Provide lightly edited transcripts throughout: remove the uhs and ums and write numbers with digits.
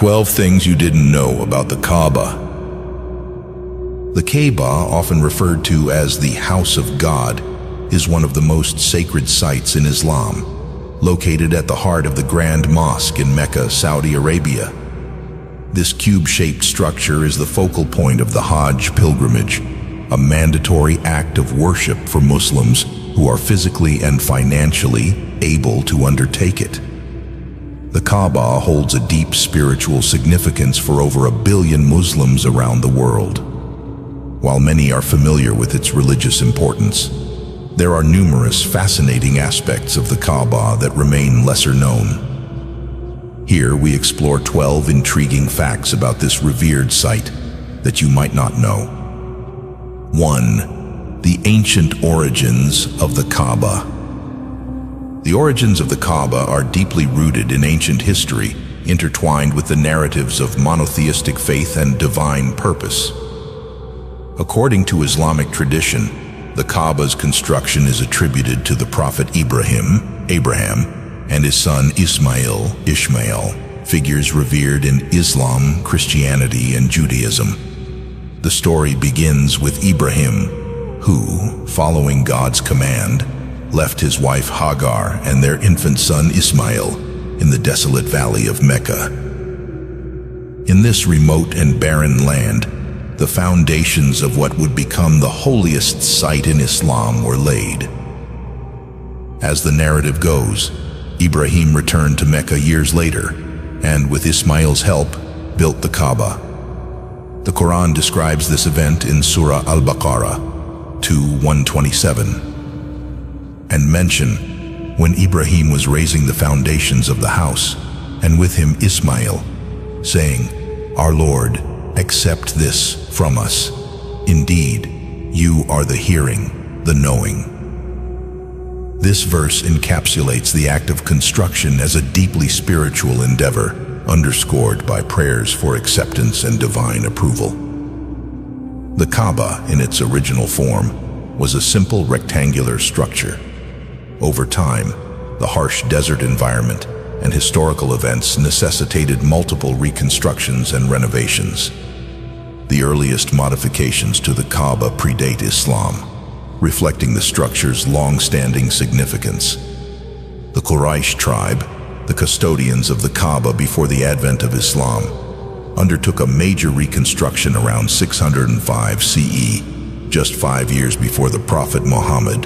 12 things you didn't know about the Kaaba. The Kaaba, often referred to as the House of God, is one of the most sacred sites in Islam, located at the heart of the Grand Mosque in Mecca, Saudi Arabia. This cube-shaped structure is the focal point of the Hajj pilgrimage, a mandatory act of worship for Muslims who are physically and financially able to undertake it. The Kaaba holds a deep spiritual significance for over 1 billion Muslims around the world. While many are familiar with its religious importance, there are numerous fascinating aspects of the Kaaba that remain lesser known. Here we explore 12 intriguing facts about this revered site that you might not know. 1. The ancient origins of the Kaaba. The origins of the Kaaba are deeply rooted in ancient history, intertwined with the narratives of monotheistic faith and divine purpose. According to Islamic tradition, the Kaaba's construction is attributed to the prophet Abraham, and his son Ishmael, figures revered in Islam, Christianity, and Judaism. The story begins with Ibrahim, who, following God's command, left his wife Hagar and their infant son Ismail in the desolate valley of Mecca. In this remote and barren land, the foundations of what would become the holiest site in Islam were laid. As the narrative goes, Ibrahim returned to Mecca years later, and with Ismail's help, built the Kaaba. The Quran describes this event in Surah Al-Baqarah 2:127, and mention when Ibrahim was raising the foundations of the house, and with him Ismail, saying, "Our Lord, accept this from us. Indeed, you are the hearing, the knowing." This verse encapsulates the act of construction as a deeply spiritual endeavor, underscored by prayers for acceptance and divine approval. The Kaaba, in its original form, was a simple rectangular structure. Over time, the harsh desert environment and historical events necessitated multiple reconstructions and renovations. The earliest modifications to the Kaaba predate Islam, reflecting the structure's long-standing significance. The Quraysh tribe, the custodians of the Kaaba before the advent of Islam, undertook a major reconstruction around 605 CE, just 5 years before the Prophet Muhammad,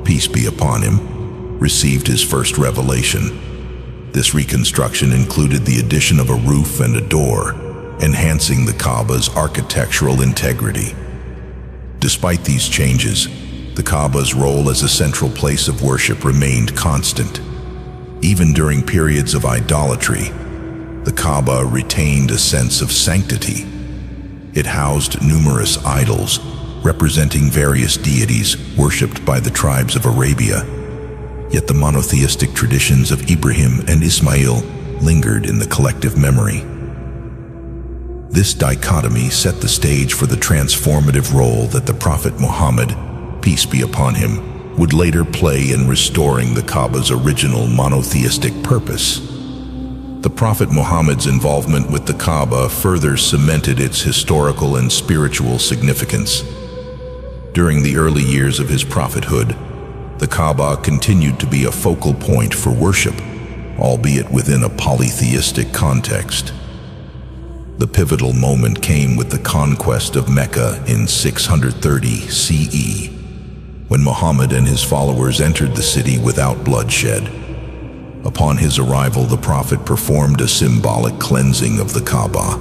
peace be upon him, received his first revelation. This reconstruction included the addition of a roof and a door, enhancing the Kaaba's architectural integrity. Despite these changes, the Kaaba's role as a central place of worship remained constant. Even during periods of idolatry, the Kaaba retained a sense of sanctity. It housed numerous idols, representing various deities worshipped by the tribes of Arabia. Yet the monotheistic traditions of Ibrahim and Ismail lingered in the collective memory. This dichotomy set the stage for the transformative role that the Prophet Muhammad, peace be upon him, would later play in restoring the Kaaba's original monotheistic purpose. The Prophet Muhammad's involvement with the Kaaba further cemented its historical and spiritual significance. During the early years of his prophethood, the Kaaba continued to be a focal point for worship, albeit within a polytheistic context. The pivotal moment came with the conquest of Mecca in 630 CE, when Muhammad and his followers entered the city without bloodshed. Upon his arrival, the Prophet performed a symbolic cleansing of the Kaaba,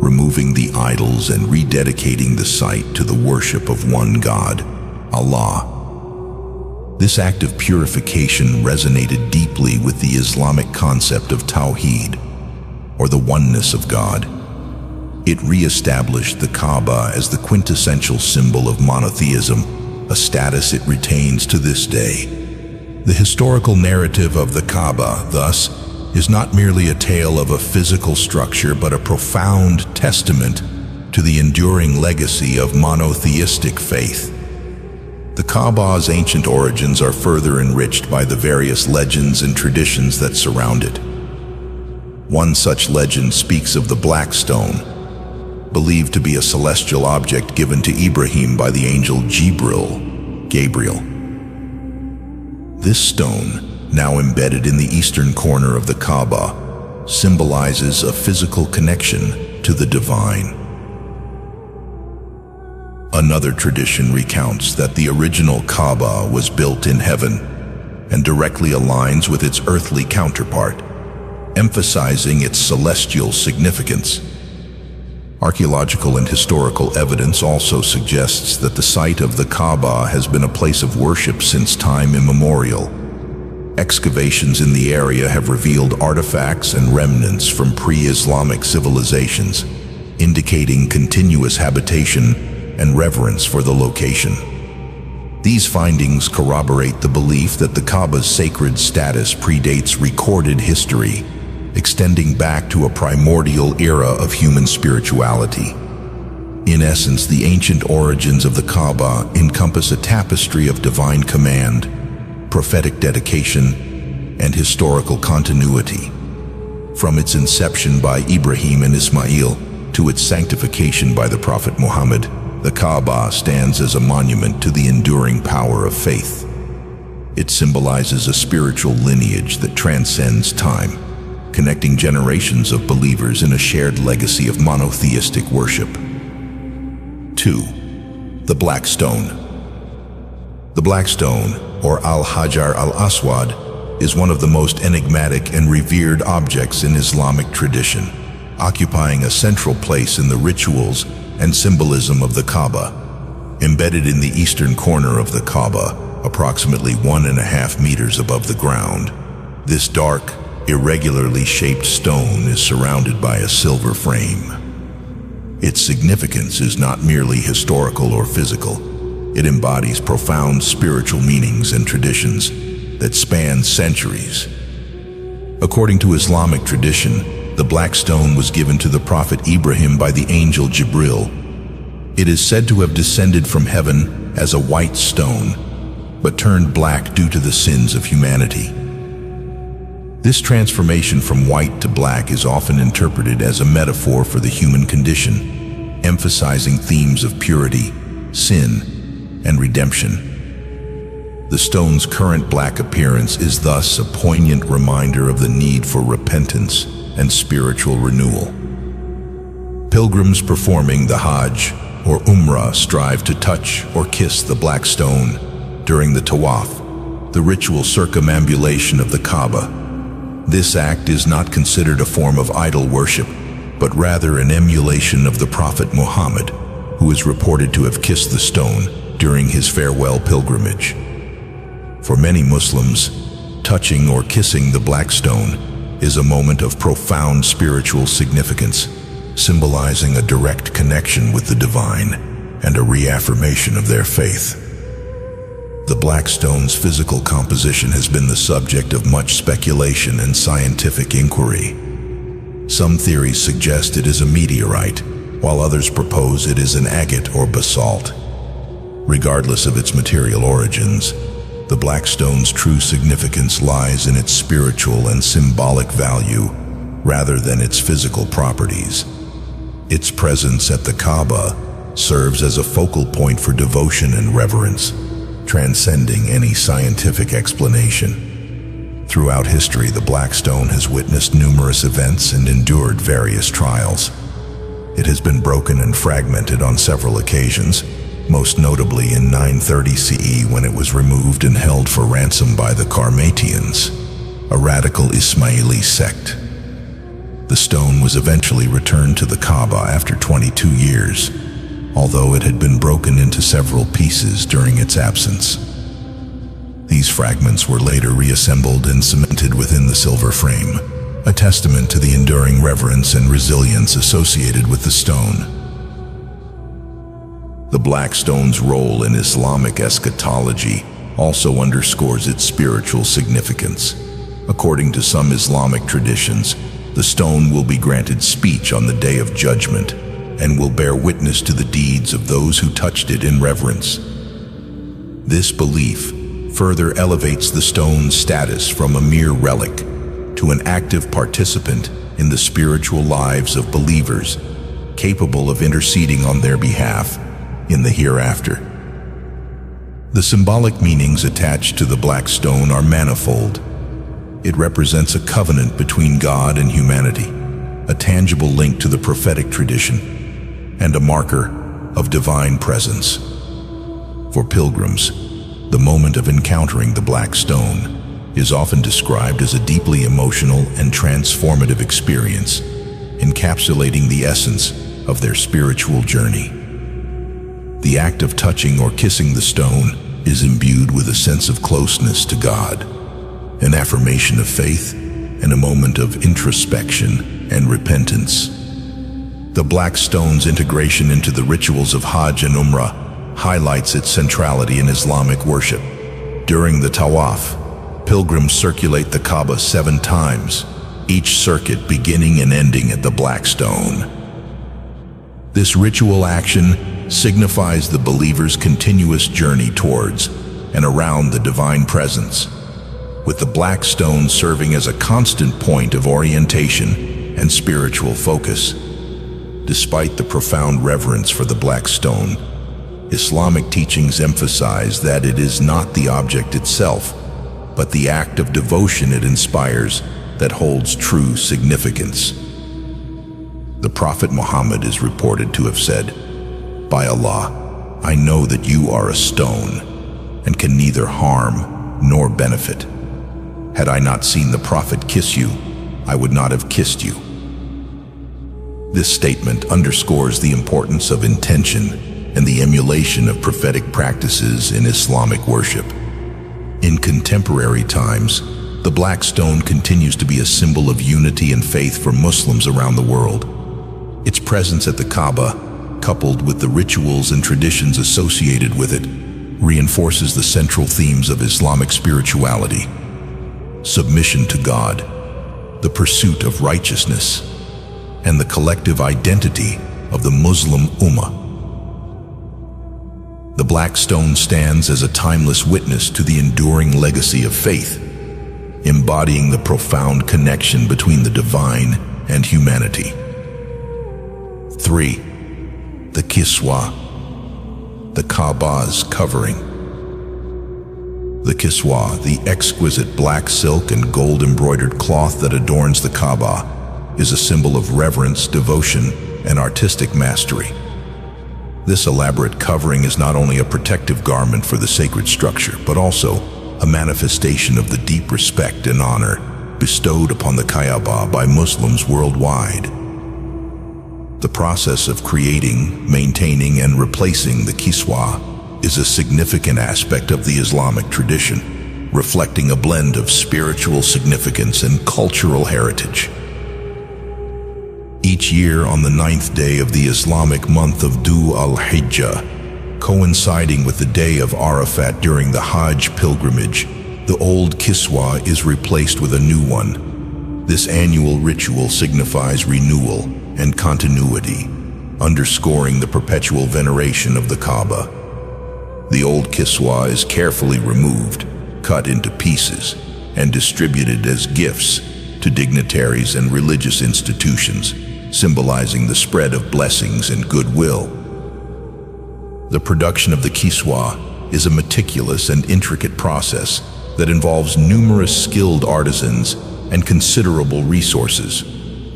removing the idols and rededicating the site to the worship of one God, Allah. This act of purification resonated deeply with the Islamic concept of Tawheed, or the oneness of God. It re-established the Kaaba as the quintessential symbol of monotheism, a status it retains to this day. The historical narrative of the Kaaba, thus, is not merely a tale of a physical structure, but a profound testament to the enduring legacy of monotheistic faith. The Kaaba's ancient origins are further enriched by the various legends and traditions that surround it. One such legend speaks of the Black Stone, believed to be a celestial object given to Ibrahim by the angel Gabriel. This stone, now embedded in the eastern corner of the Kaaba, symbolizes a physical connection to the divine. Another tradition recounts that the original Kaaba was built in heaven and directly aligns with its earthly counterpart, emphasizing its celestial significance. Archaeological and historical evidence also suggests that the site of the Kaaba has been a place of worship since time immemorial. Excavations in the area have revealed artifacts and remnants from pre-Islamic civilizations, indicating continuous habitation and reverence for the location. These findings corroborate the belief that the Kaaba's sacred status predates recorded history, extending back to a primordial era of human spirituality. In essence, the ancient origins of the Kaaba encompass a tapestry of divine command, prophetic dedication, and historical continuity. From its inception by Ibrahim and Ismail to its sanctification by the Prophet Muhammad, the Kaaba stands as a monument to the enduring power of faith. It symbolizes a spiritual lineage that transcends time, connecting generations of believers in a shared legacy of monotheistic worship. 2. The Black Stone. The Black Stone, or Al-Hajar al-Aswad, is one of the most enigmatic and revered objects in Islamic tradition, occupying a central place in the rituals and symbolism of the Kaaba. Embedded in the eastern corner of the Kaaba, approximately 1.5 meters above the ground, this dark, irregularly shaped stone is surrounded by a silver frame. Its significance is not merely historical or physical. It embodies profound spiritual meanings and traditions that span centuries. According to Islamic tradition, the black stone was given to the Prophet Ibrahim by the angel Jibril. It is said to have descended from heaven as a white stone, but turned black due to the sins of humanity. This transformation from white to black is often interpreted as a metaphor for the human condition, emphasizing themes of purity, sin, and redemption. The stone's current black appearance is thus a poignant reminder of the need for repentance and spiritual renewal. Pilgrims performing the Hajj or Umrah strive to touch or kiss the black stone during the Tawaf, the ritual circumambulation of the Kaaba. This act is not considered a form of idol worship, but rather an emulation of the Prophet Muhammad, who is reported to have kissed the stone during his farewell pilgrimage. For many Muslims, touching or kissing the black stone is a moment of profound spiritual significance, symbolizing a direct connection with the divine and a reaffirmation of their faith. The black stone's physical composition has been the subject of much speculation and scientific inquiry. Some theories suggest it is a meteorite, while others propose it is an agate or basalt. Regardless of its material origins, the black stone's true significance lies in its spiritual and symbolic value rather than its physical properties. Its presence at the Kaaba serves as a focal point for devotion and reverence, transcending any scientific explanation. Throughout history, the black stone has witnessed numerous events and endured various trials. It has been broken and fragmented on several occasions, most notably in 930 CE when it was removed and held for ransom by the Karmatians, a radical Ismaili sect. The stone was eventually returned to the Kaaba after 22 years, although it had been broken into several pieces during its absence. These fragments were later reassembled and cemented within the silver frame, a testament to the enduring reverence and resilience associated with the stone. The black stone's role in Islamic eschatology also underscores its spiritual significance. According to some Islamic traditions, the stone will be granted speech on the Day of Judgment and will bear witness to the deeds of those who touched it in reverence. This belief further elevates the stone's status from a mere relic to an active participant in the spiritual lives of believers, capable of interceding on their behalf in the hereafter. The symbolic meanings attached to the black stone are manifold. It represents a covenant between God and humanity, a tangible link to the prophetic tradition, and a marker of divine presence. For pilgrims, the moment of encountering the black stone is often described as a deeply emotional and transformative experience, encapsulating the essence of their spiritual journey. The act of touching or kissing the stone is imbued with a sense of closeness to God, an affirmation of faith, and a moment of introspection and repentance. The black stone's integration into the rituals of Hajj and Umrah highlights its centrality in Islamic worship. During the Tawaf, pilgrims circulate the Kaaba 7 times, each circuit beginning and ending at the black stone. This ritual action signifies the believer's continuous journey towards and around the divine presence, with the black stone serving as a constant point of orientation and spiritual focus. Despite the profound reverence for the black stone, Islamic teachings emphasize that it is not the object itself, but the act of devotion it inspires that holds true significance. The Prophet Muhammad is reported to have said, "By Allah, I know that you are a stone and can neither harm nor benefit. Had I not seen the Prophet kiss you, I would not have kissed you." This statement underscores the importance of intention and the emulation of prophetic practices in Islamic worship. In contemporary times, the black stone continues to be a symbol of unity and faith for Muslims around the world. Its presence at the Kaaba, coupled with the rituals and traditions associated with it, reinforces the central themes of Islamic spirituality: submission to God, the pursuit of righteousness, and the collective identity of the Muslim Ummah. The black stone stands as a timeless witness to the enduring legacy of faith, embodying the profound connection between the divine and humanity. 3. The Kiswa, the Kaaba's covering. The Kiswa, the exquisite black silk and gold embroidered cloth that adorns the Kaaba, is a symbol of reverence, devotion, and artistic mastery. This elaborate covering is not only a protective garment for the sacred structure, but also a manifestation of the deep respect and honor bestowed upon the Kaaba by Muslims worldwide. The process of creating, maintaining, and replacing the Kiswa is a significant aspect of the Islamic tradition, reflecting a blend of spiritual significance and cultural heritage. Each year on the 9th day of the Islamic month of Dhu al-Hijjah, coinciding with the day of Arafat during the Hajj pilgrimage, the old Kiswa is replaced with a new one. This annual ritual signifies renewal and continuity, underscoring the perpetual veneration of the Kaaba. The old Kiswa is carefully removed, cut into pieces, and distributed as gifts to dignitaries and religious institutions, symbolizing the spread of blessings and goodwill. The production of the Kiswa is a meticulous and intricate process that involves numerous skilled artisans and considerable resources.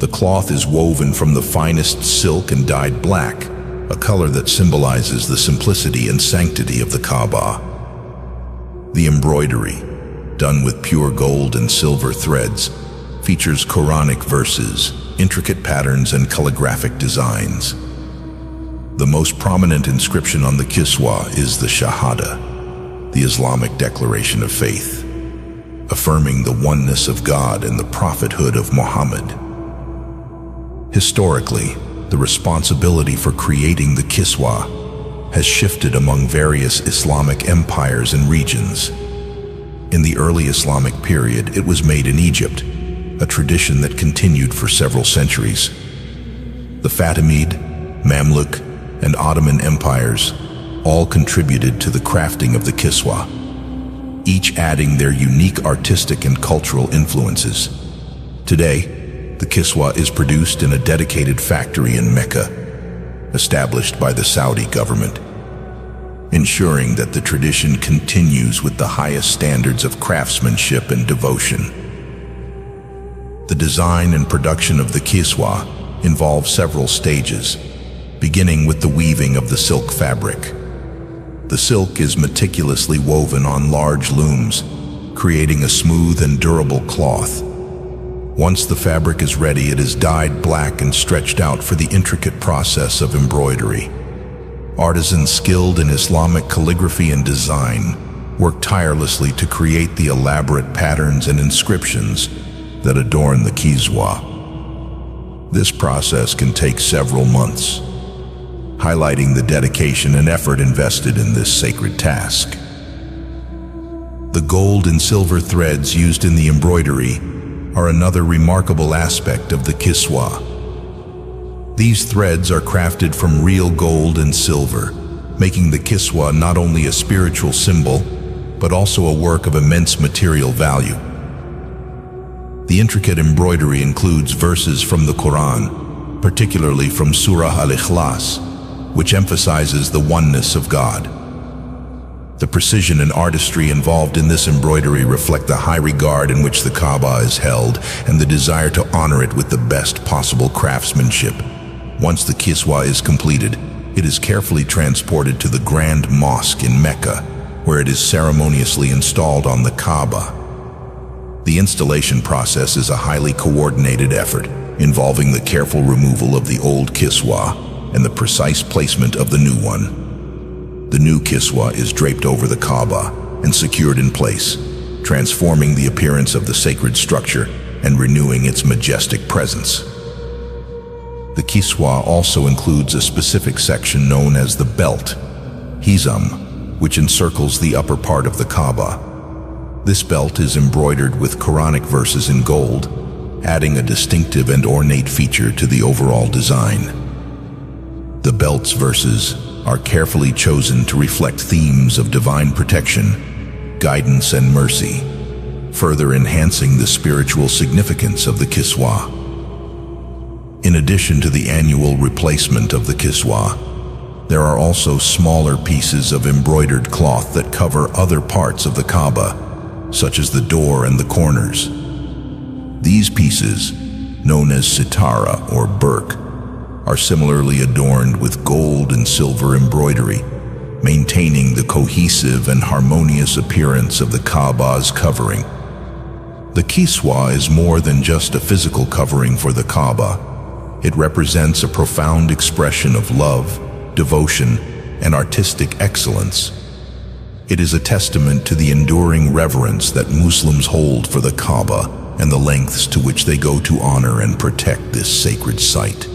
The cloth is woven from the finest silk and dyed black, a color that symbolizes the simplicity and sanctity of the Kaaba. The embroidery, done with pure gold and silver threads, features Quranic verses, intricate patterns, and calligraphic designs. The most prominent inscription on the Kiswa is the Shahada, the Islamic declaration of faith, affirming the oneness of God and the prophethood of Muhammad. Historically, the responsibility for creating the Kiswa has shifted among various Islamic empires and regions. In the early Islamic period, it was made in Egypt, a tradition that continued for several centuries. The Fatimid, Mamluk, and Ottoman empires all contributed to the crafting of the Kiswa, each adding their unique artistic and cultural influences. Today, the kiswa is produced in a dedicated factory in Mecca, established by the Saudi government, ensuring that the tradition continues with the highest standards of craftsmanship and devotion. The design and production of the kiswa involves several stages, beginning with the weaving of the silk fabric. The silk is meticulously woven on large looms, creating a smooth and durable cloth. Once the fabric is ready, it is dyed black and stretched out for the intricate process of embroidery. Artisans skilled in Islamic calligraphy and design work tirelessly to create the elaborate patterns and inscriptions that adorn the kiswa. This process can take several months, highlighting the dedication and effort invested in this sacred task. The gold and silver threads used in the embroidery are another remarkable aspect of the kiswa. These threads are crafted from real gold and silver, making the kiswa not only a spiritual symbol, but also a work of immense material value. The intricate embroidery includes verses from the Quran, particularly from Surah Al-Ikhlas, which emphasizes the oneness of God. The precision and artistry involved in this embroidery reflect the high regard in which the Kaaba is held and the desire to honor it with the best possible craftsmanship. Once the kiswa is completed, it is carefully transported to the Grand Mosque in Mecca, where it is ceremoniously installed on the Kaaba. The installation process is a highly coordinated effort, involving the careful removal of the old kiswa and the precise placement of the new one. The new kiswa is draped over the Kaaba and secured in place, transforming the appearance of the sacred structure and renewing its majestic presence. The kiswa also includes a specific section known as the belt, hizam, which encircles the upper part of the Kaaba. This belt is embroidered with Quranic verses in gold, adding a distinctive and ornate feature to the overall design. The belt's verses are carefully chosen to reflect themes of divine protection, guidance, and mercy, further enhancing the spiritual significance of the kiswa. In addition to the annual replacement of the kiswa, there are also smaller pieces of embroidered cloth that cover other parts of the Kaaba, such as the door and the corners. These pieces, known as sitara or burq, are similarly adorned with gold and silver embroidery, maintaining the cohesive and harmonious appearance of the Kaaba's covering. The kiswa is more than just a physical covering for the Kaaba. It represents a profound expression of love, devotion, and artistic excellence. It is a testament to the enduring reverence that Muslims hold for the Kaaba and the lengths to which they go to honor and protect this sacred site.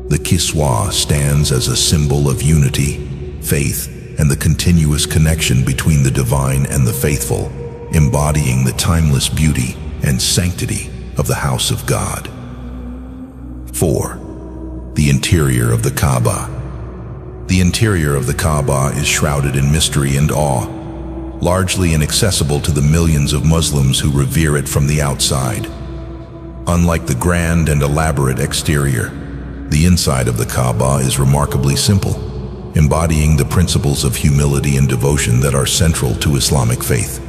The kiswa stands as a symbol of unity, faith, and the continuous connection between the divine and the faithful, embodying the timeless beauty and sanctity of the house of God. 4. The interior of the Kaaba. The interior of the Kaaba is shrouded in mystery and awe, largely inaccessible to the millions of Muslims who revere it from the outside. Unlike the grand and elaborate exterior, the inside of the Kaaba is remarkably simple, embodying the principles of humility and devotion that are central to Islamic faith.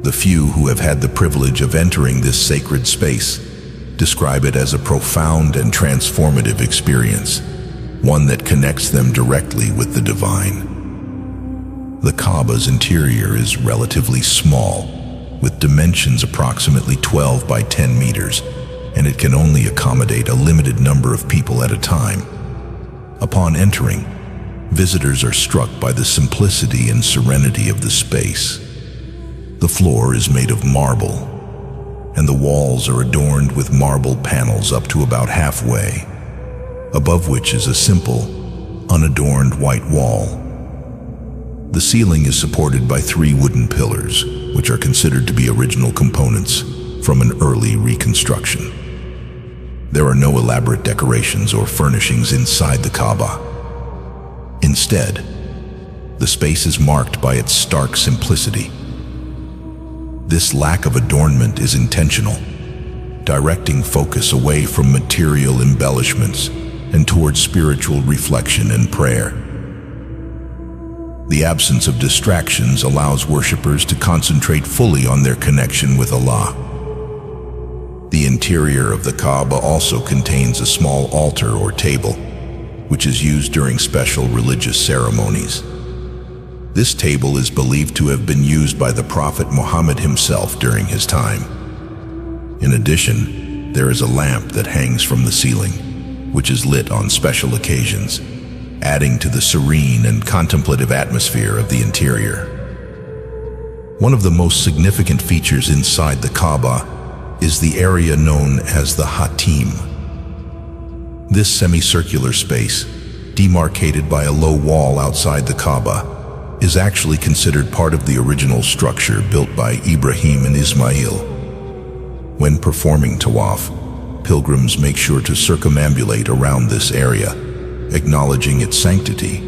The few who have had the privilege of entering this sacred space describe it as a profound and transformative experience, one that connects them directly with the divine. The Kaaba's interior is relatively small, with dimensions approximately 12 by 10 meters, and it can only accommodate a limited number of people at a time. Upon entering, visitors are struck by the simplicity and serenity of the space. The floor is made of marble, and the walls are adorned with marble panels up to about halfway, above which is a simple, unadorned white wall. The ceiling is supported by 3 wooden pillars, which are considered to be original components from an early reconstruction. There are no elaborate decorations or furnishings inside the Kaaba. Instead, the space is marked by its stark simplicity. This lack of adornment is intentional, directing focus away from material embellishments and towards spiritual reflection and prayer. The absence of distractions allows worshippers to concentrate fully on their connection with Allah. The interior of the Kaaba also contains a small altar or table, which is used during special religious ceremonies. This table is believed to have been used by the Prophet Muhammad himself during his time. In addition, there is a lamp that hangs from the ceiling, which is lit on special occasions, adding to the serene and contemplative atmosphere of the interior. One of the most significant features inside the Kaaba is the area known as the Hatim. This semicircular space, demarcated by a low wall outside the Kaaba, is actually considered part of the original structure built by Ibrahim and Ismail. When performing tawaf, pilgrims make sure to circumambulate around this area, acknowledging its sanctity.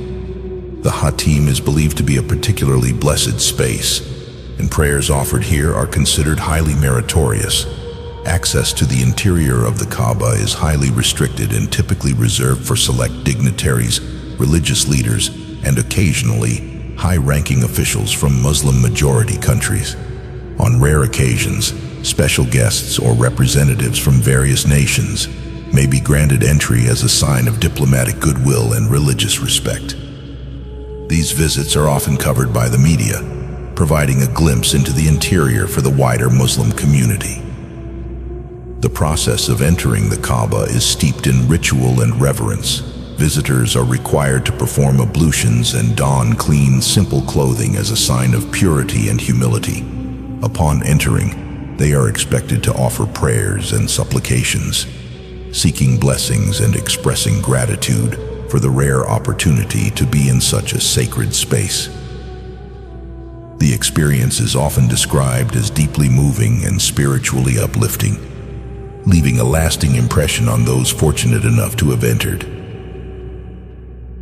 The Hatim is believed to be a particularly blessed space, and prayers offered here are considered highly meritorious. Access to the interior of the Kaaba is highly restricted and typically reserved for select dignitaries, religious leaders, and occasionally high-ranking officials from Muslim-majority countries. On rare occasions, special guests or representatives from various nations may be granted entry as a sign of diplomatic goodwill and religious respect. These visits are often covered by the media, providing a glimpse into the interior for the wider Muslim community. The process of entering the Kaaba is steeped in ritual and reverence. Visitors are required to perform ablutions and don clean, simple clothing as a sign of purity and humility. Upon entering, they are expected to offer prayers and supplications, seeking blessings and expressing gratitude for the rare opportunity to be in such a sacred space. The experience is often described as deeply moving and spiritually uplifting, leaving a lasting impression on those fortunate enough to have entered.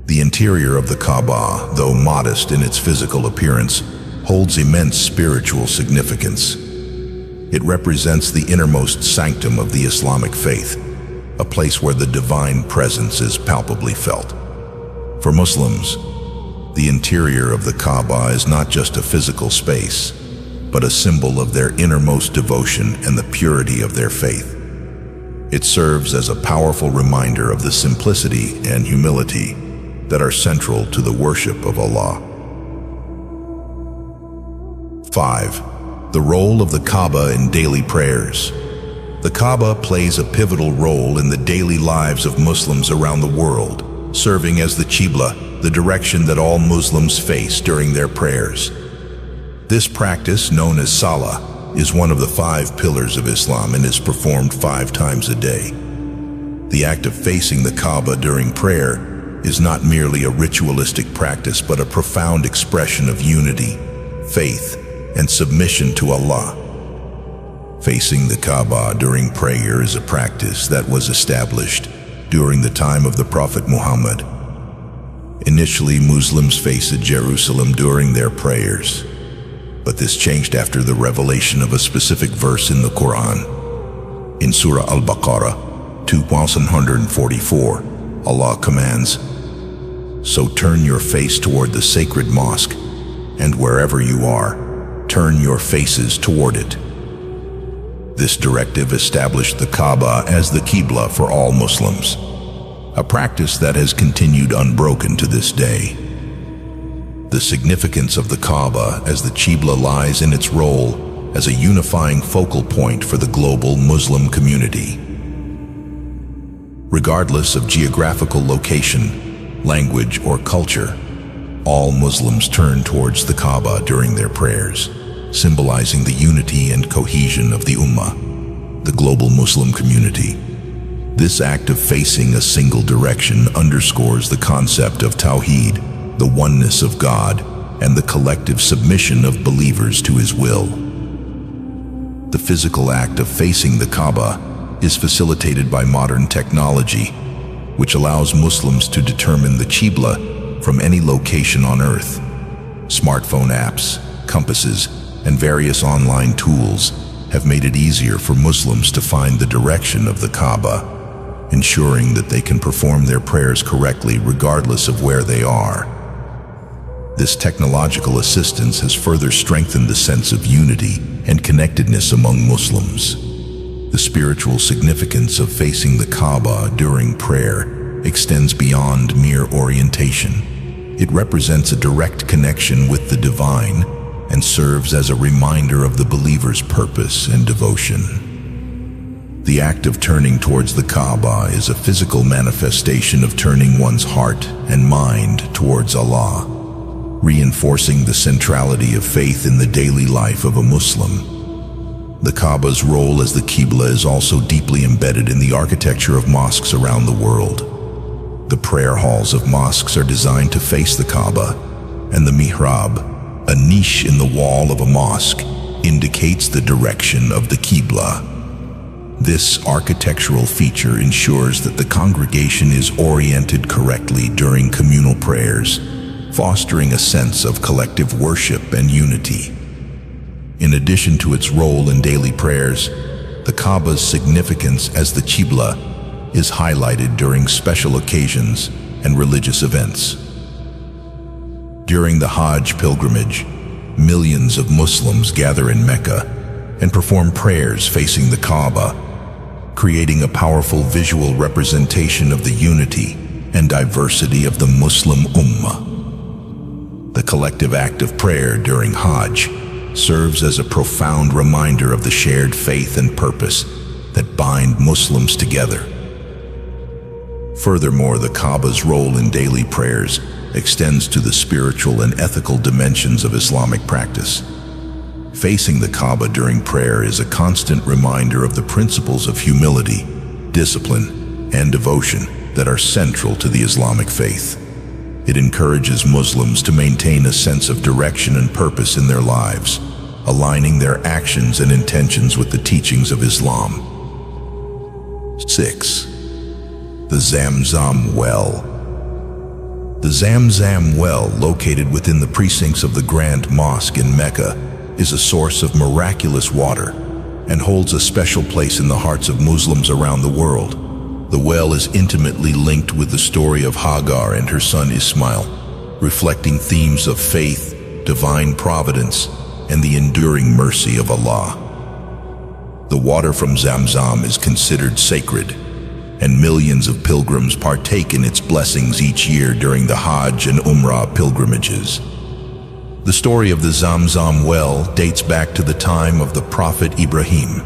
The interior of the Kaaba, though modest in its physical appearance, holds immense spiritual significance. It represents the innermost sanctum of the Islamic faith, a place where the divine presence is palpably felt. For Muslims, the interior of the Kaaba is not just a physical space, but a symbol of their innermost devotion and the purity of their faith. It serves as a powerful reminder of the simplicity and humility that are central to the worship of Allah. 5. The role of the Kaaba in daily prayers. The Kaaba plays a pivotal role in the daily lives of Muslims around the world, serving as the Qibla, the direction that all Muslims face during their prayers. This practice, known as Salah, is one of the 5 pillars of Islam and is performed 5 times a day. The act of facing the Kaaba during prayer is not merely a ritualistic practice, but a profound expression of unity, faith, and submission to Allah. Facing the Kaaba during prayer is a practice that was established during the time of the Prophet Muhammad. Initially, Muslims faced Jerusalem during their prayers, but this changed after the revelation of a specific verse in the Quran. In Surah Al-Baqarah 2144, Allah commands, "So turn your face toward the sacred mosque, and wherever you are, turn your faces toward it." This directive established the Kaaba as the Qibla for all Muslims, a practice that has continued unbroken to this day. The significance of the Kaaba as the Qibla lies in its role as a unifying focal point for the global Muslim community. Regardless of geographical location, language, or culture, all Muslims turn towards the Kaaba during their prayers, symbolizing the unity and cohesion of the Ummah, the global Muslim community. This act of facing a single direction underscores the concept of Tawheed, the oneness of God, and the collective submission of believers to His will. The physical act of facing the Kaaba is facilitated by modern technology, which allows Muslims to determine the Qibla from any location on Earth. Smartphone apps, compasses, and various online tools have made it easier for Muslims to find the direction of the Kaaba, ensuring that they can perform their prayers correctly regardless of where they are. This technological assistance has further strengthened the sense of unity and connectedness among Muslims. The spiritual significance of facing the Kaaba during prayer extends beyond mere orientation. It represents a direct connection with the divine and serves as a reminder of the believer's purpose and devotion. The act of turning towards the Kaaba is a physical manifestation of turning one's heart and mind towards Allah, reinforcing the centrality of faith in the daily life of a Muslim. The Kaaba's role as the Qibla is also deeply embedded in the architecture of mosques around the world. The prayer halls of mosques are designed to face the Kaaba, and the mihrab, a niche in the wall of a mosque, indicates the direction of the Qibla. This architectural feature ensures that the congregation is oriented correctly during communal prayers, fostering a sense of collective worship and unity. In addition to its role in daily prayers, the Kaaba's significance as the Qibla is highlighted during special occasions and religious events. During the Hajj pilgrimage, millions of Muslims gather in Mecca and perform prayers facing the Kaaba, creating a powerful visual representation of the unity and diversity of the Muslim Ummah. The collective act of prayer during Hajj serves as a profound reminder of the shared faith and purpose that bind Muslims together. Furthermore, the Kaaba's role in daily prayers extends to the spiritual and ethical dimensions of Islamic practice. Facing the Kaaba during prayer is a constant reminder of the principles of humility, discipline, and devotion that are central to the Islamic faith. It encourages Muslims to maintain a sense of direction and purpose in their lives, aligning their actions and intentions with the teachings of Islam. 6. The Zamzam Well. The Zamzam Well, located within the precincts of the Grand Mosque in Mecca, is a source of miraculous water and holds a special place in the hearts of Muslims around the world. The well is intimately linked with the story of Hagar and her son Ismail, reflecting themes of faith, divine providence, and the enduring mercy of Allah. The water from Zamzam is considered sacred, and millions of pilgrims partake in its blessings each year during the Hajj and Umrah pilgrimages. The story of the Zamzam well dates back to the time of the Prophet Ibrahim.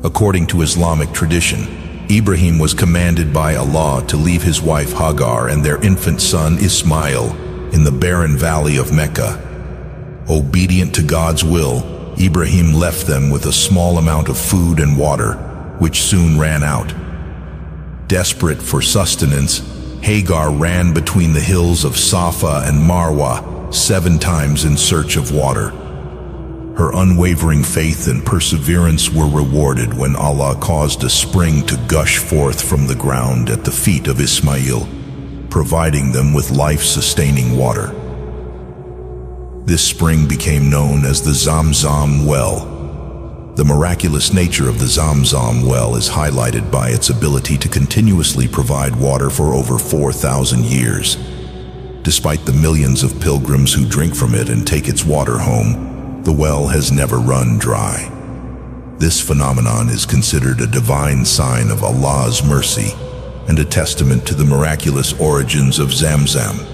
According to Islamic tradition, Ibrahim was commanded by Allah to leave his wife Hagar and their infant son Ismail in the barren valley of Mecca. Obedient to God's will, Ibrahim left them with a small amount of food and water, which soon ran out. Desperate for sustenance, Hagar ran between the hills of Safa and Marwa 7 times in search of water. Her unwavering faith and perseverance were rewarded when Allah caused a spring to gush forth from the ground at the feet of Ismail, providing them with life-sustaining water. This spring became known as the Zamzam Well. The miraculous nature of the Zamzam Well is highlighted by its ability to continuously provide water for over 4,000 years. Despite the millions of pilgrims who drink from it and take its water home, the well has never run dry. This phenomenon is considered a divine sign of Allah's mercy and a testament to the miraculous origins of Zamzam.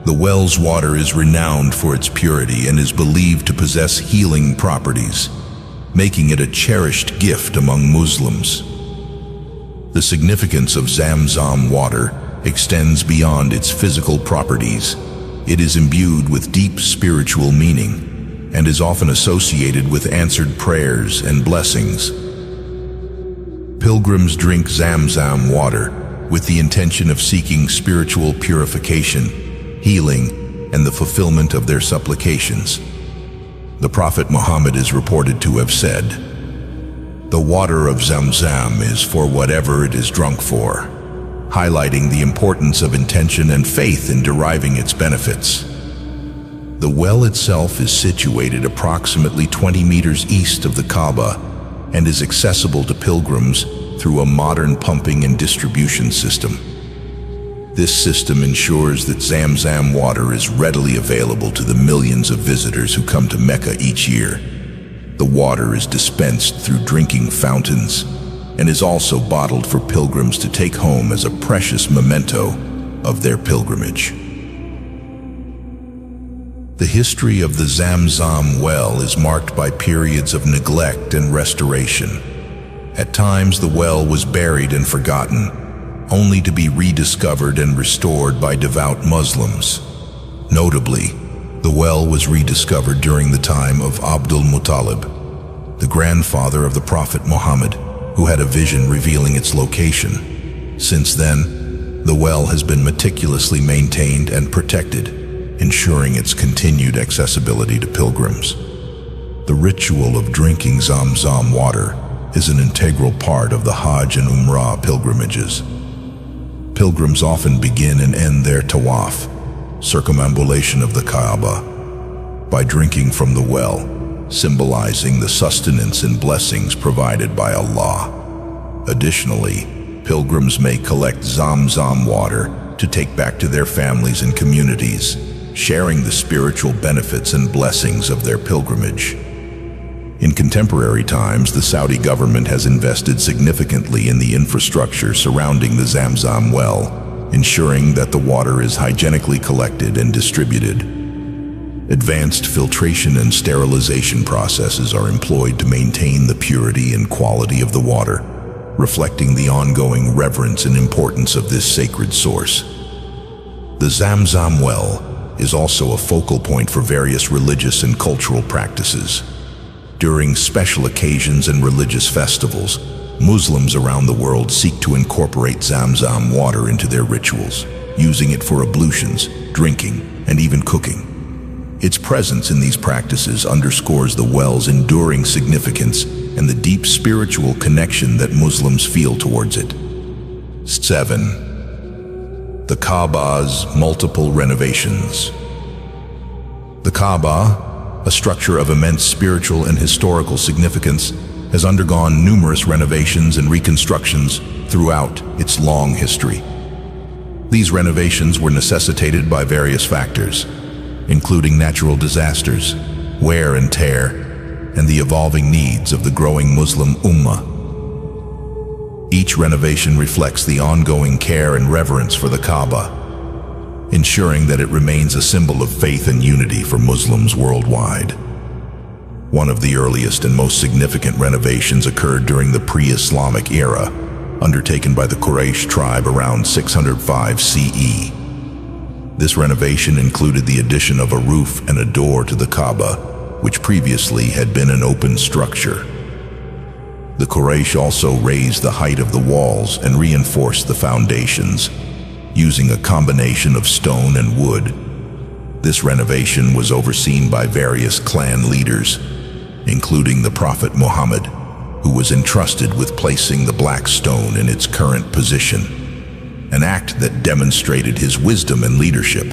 The well's water is renowned for its purity and is believed to possess healing properties, making it a cherished gift among Muslims. The significance of Zamzam water extends beyond its physical properties. It is imbued with deep spiritual meaning and is often associated with answered prayers and blessings. Pilgrims drink Zamzam water with the intention of seeking spiritual purification, healing, and the fulfillment of their supplications. The Prophet Muhammad is reported to have said, "The water of Zamzam is for whatever it is drunk for," highlighting the importance of intention and faith in deriving its benefits. The well itself is situated approximately 20 meters east of the Kaaba and is accessible to pilgrims through a modern pumping and distribution system. This system ensures that Zamzam water is readily available to the millions of visitors who come to Mecca each year. The water is dispensed through drinking fountains and is also bottled for pilgrims to take home as a precious memento of their pilgrimage. The history of the Zamzam well is marked by periods of neglect and restoration. At times, the well was buried and forgotten, only to be rediscovered and restored by devout Muslims. Notably, the well was rediscovered during the time of Abdul Muttalib, the grandfather of the Prophet Muhammad, who had a vision revealing its location. Since then, the well has been meticulously maintained and protected, ensuring its continued accessibility to pilgrims. The ritual of drinking Zamzam water is an integral part of the Hajj and Umrah pilgrimages. Pilgrims often begin and end their tawaf, circumambulation of the Kaaba, by drinking from the well, symbolizing the sustenance and blessings provided by Allah. Additionally, pilgrims may collect Zamzam water to take back to their families and communities, sharing the spiritual benefits and blessings of their pilgrimage. In contemporary times, the Saudi government has invested significantly in the infrastructure surrounding the Zamzam well, ensuring that the water is hygienically collected and distributed. Advanced filtration and sterilization processes are employed to maintain the purity and quality of the water, reflecting the ongoing reverence and importance of this sacred source. The Zamzam well is also a focal point for various religious and cultural practices. During special occasions and religious festivals, Muslims around the world seek to incorporate Zamzam water into their rituals, using it for ablutions, drinking, and even cooking. Its presence in these practices underscores the well's enduring significance and the deep spiritual connection that Muslims feel towards it. 7. The Kaaba's multiple renovations. The Kaaba, a structure of immense spiritual and historical significance, has undergone numerous renovations and reconstructions throughout its long history. These renovations were necessitated by various factors, including natural disasters, wear and tear, and the evolving needs of the growing Muslim Ummah. Each renovation reflects the ongoing care and reverence for the Kaaba, ensuring that it remains a symbol of faith and unity for Muslims worldwide. One of the earliest and most significant renovations occurred during the pre-Islamic era, undertaken by the Quraysh tribe around 605 CE. This renovation included the addition of a roof and a door to the Kaaba, which previously had been an open structure. The Quraysh also raised the height of the walls and reinforced the foundations, using a combination of stone and wood. This renovation was overseen by various clan leaders, including the Prophet Muhammad, who was entrusted with placing the black stone in its current position, an act that demonstrated his wisdom and leadership.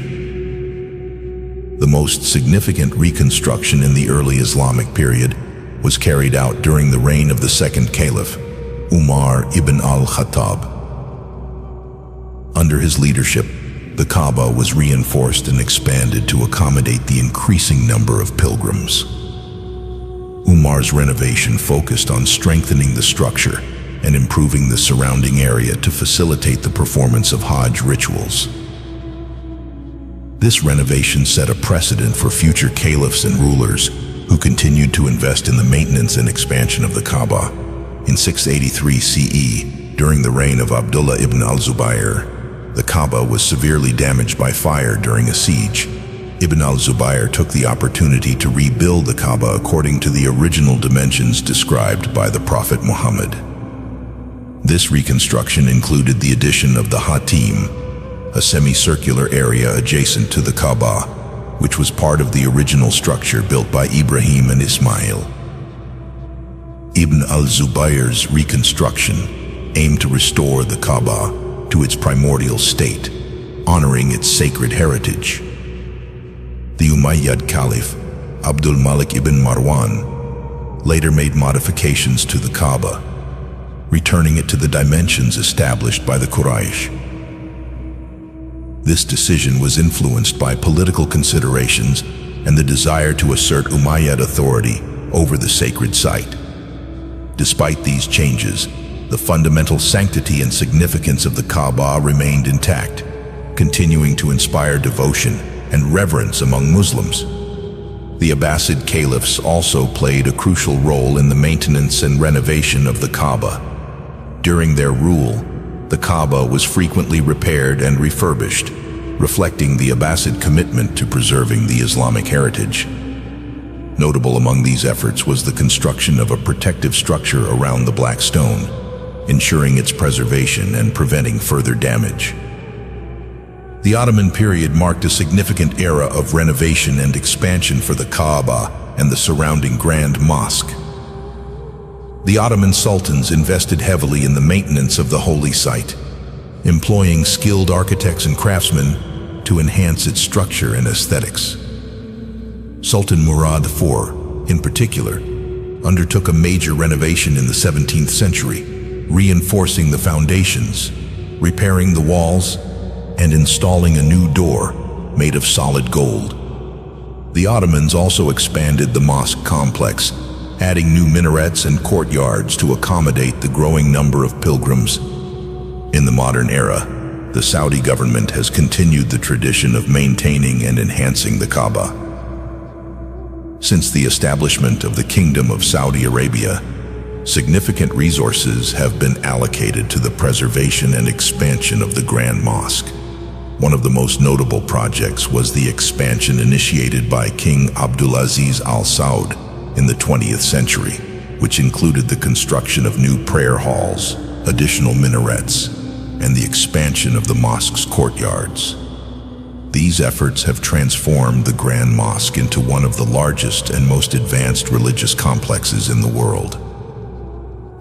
The most significant reconstruction in the early Islamic period was carried out during the reign of the second caliph, Umar ibn al-Khattab. Under his leadership, the Kaaba was reinforced and expanded to accommodate the increasing number of pilgrims. Umar's renovation focused on strengthening the structure and improving the surrounding area to facilitate the performance of Hajj rituals. This renovation set a precedent for future caliphs and rulers who continued to invest in the maintenance and expansion of the Kaaba. In 683 CE, during the reign of Abdullah ibn al-Zubayr, the Kaaba was severely damaged by fire during a siege. Ibn al-Zubayr took the opportunity to rebuild the Kaaba according to the original dimensions described by the Prophet Muhammad. This reconstruction included the addition of the Hatim, a semicircular area adjacent to the Kaaba, which was part of the original structure built by Ibrahim and Ismail. Ibn al-Zubayr's reconstruction aimed to restore the Kaaba to its primordial state, honoring its sacred heritage. The Umayyad Caliph, Abdul Malik ibn Marwan, later made modifications to the Kaaba, returning it to the dimensions established by the Quraysh. This decision was influenced by political considerations and the desire to assert Umayyad authority over the sacred site. Despite these changes, the fundamental sanctity and significance of the Kaaba remained intact, continuing to inspire devotion and reverence among Muslims. The Abbasid caliphs also played a crucial role in the maintenance and renovation of the Kaaba. During their rule, the Kaaba was frequently repaired and refurbished, reflecting the Abbasid commitment to preserving the Islamic heritage. Notable among these efforts was the construction of a protective structure around the Black Stone, ensuring its preservation and preventing further damage. The Ottoman period marked a significant era of renovation and expansion for the Kaaba and the surrounding Grand Mosque. The Ottoman sultans invested heavily in the maintenance of the holy site, employing skilled architects and craftsmen to enhance its structure and aesthetics. Sultan Murad IV, in particular, undertook a major renovation in the 17th century, reinforcing the foundations, repairing the walls, and installing a new door made of solid gold. The Ottomans also expanded the mosque complex, adding new minarets and courtyards to accommodate the growing number of pilgrims. In the modern era, the Saudi government has continued the tradition of maintaining and enhancing the Kaaba. Since the establishment of the Kingdom of Saudi Arabia, significant resources have been allocated to the preservation and expansion of the Grand Mosque. One of the most notable projects was the expansion initiated by King Abdulaziz Al Saud in the 20th century, which included the construction of new prayer halls, additional minarets, and the expansion of the mosque's courtyards. These efforts have transformed the Grand Mosque into one of the largest and most advanced religious complexes in the world.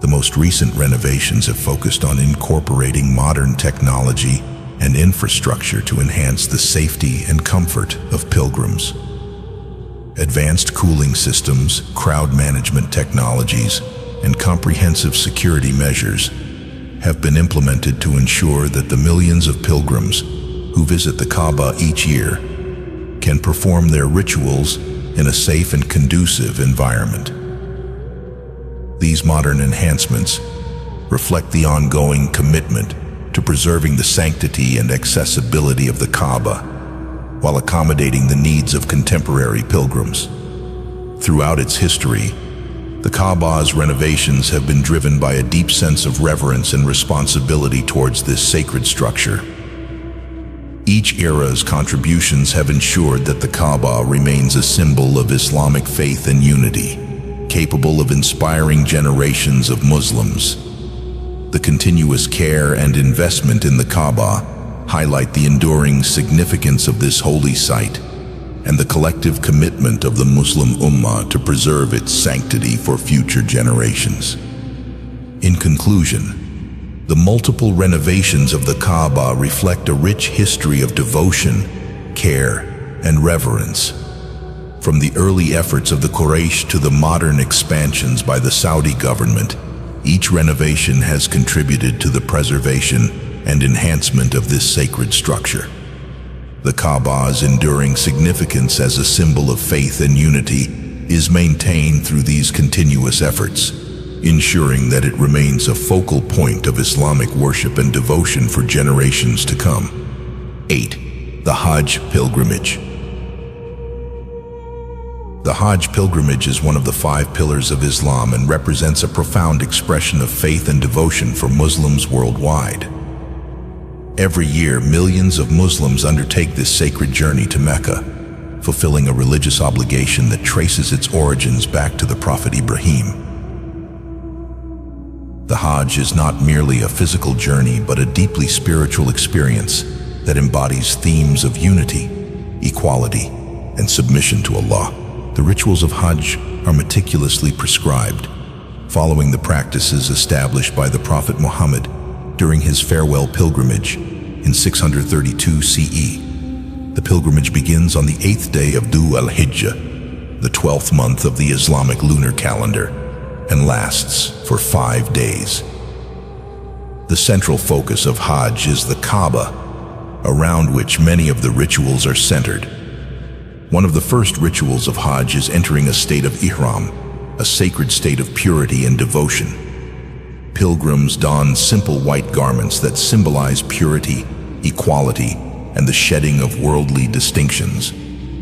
The most recent renovations have focused on incorporating modern technology and infrastructure to enhance the safety and comfort of pilgrims. Advanced cooling systems, crowd management technologies, and comprehensive security measures have been implemented to ensure that the millions of pilgrims who visit the Kaaba each year can perform their rituals in a safe and conducive environment. These modern enhancements reflect the ongoing commitment to preserving the sanctity and accessibility of the Kaaba while accommodating the needs of contemporary pilgrims. Throughout its history, the Kaaba's renovations have been driven by a deep sense of reverence and responsibility towards this sacred structure. Each era's contributions have ensured that the Kaaba remains a symbol of Islamic faith and unity, capable of inspiring generations of Muslims. The continuous care and investment in the Kaaba highlight the enduring significance of this holy site and the collective commitment of the Muslim Ummah to preserve its sanctity for future generations. In conclusion, the multiple renovations of the Kaaba reflect a rich history of devotion, care, and reverence. From the early efforts of the Quraysh to the modern expansions by the Saudi government, each renovation has contributed to the preservation and enhancement of this sacred structure. The Kaaba's enduring significance as a symbol of faith and unity is maintained through these continuous efforts, ensuring that it remains a focal point of Islamic worship and devotion for generations to come. 8. The Hajj Pilgrimage. The Hajj pilgrimage is one of the 5 pillars of Islam and represents a profound expression of faith and devotion for Muslims worldwide. Every year, millions of Muslims undertake this sacred journey to Mecca, fulfilling a religious obligation that traces its origins back to the Prophet Ibrahim. The Hajj is not merely a physical journey, but a deeply spiritual experience that embodies themes of unity, equality, and submission to Allah. The rituals of Hajj are meticulously prescribed, following the practices established by the Prophet Muhammad during his farewell pilgrimage in 632 CE. The pilgrimage begins on the 8th day of Dhu al-Hijjah, the 12th month of the Islamic lunar calendar, and lasts for 5 days. The central focus of Hajj is the Kaaba, around which many of the rituals are centered. One of the first rituals of Hajj is entering a state of Ihram, a sacred state of purity and devotion. Pilgrims don simple white garments that symbolize purity, equality, and the shedding of worldly distinctions.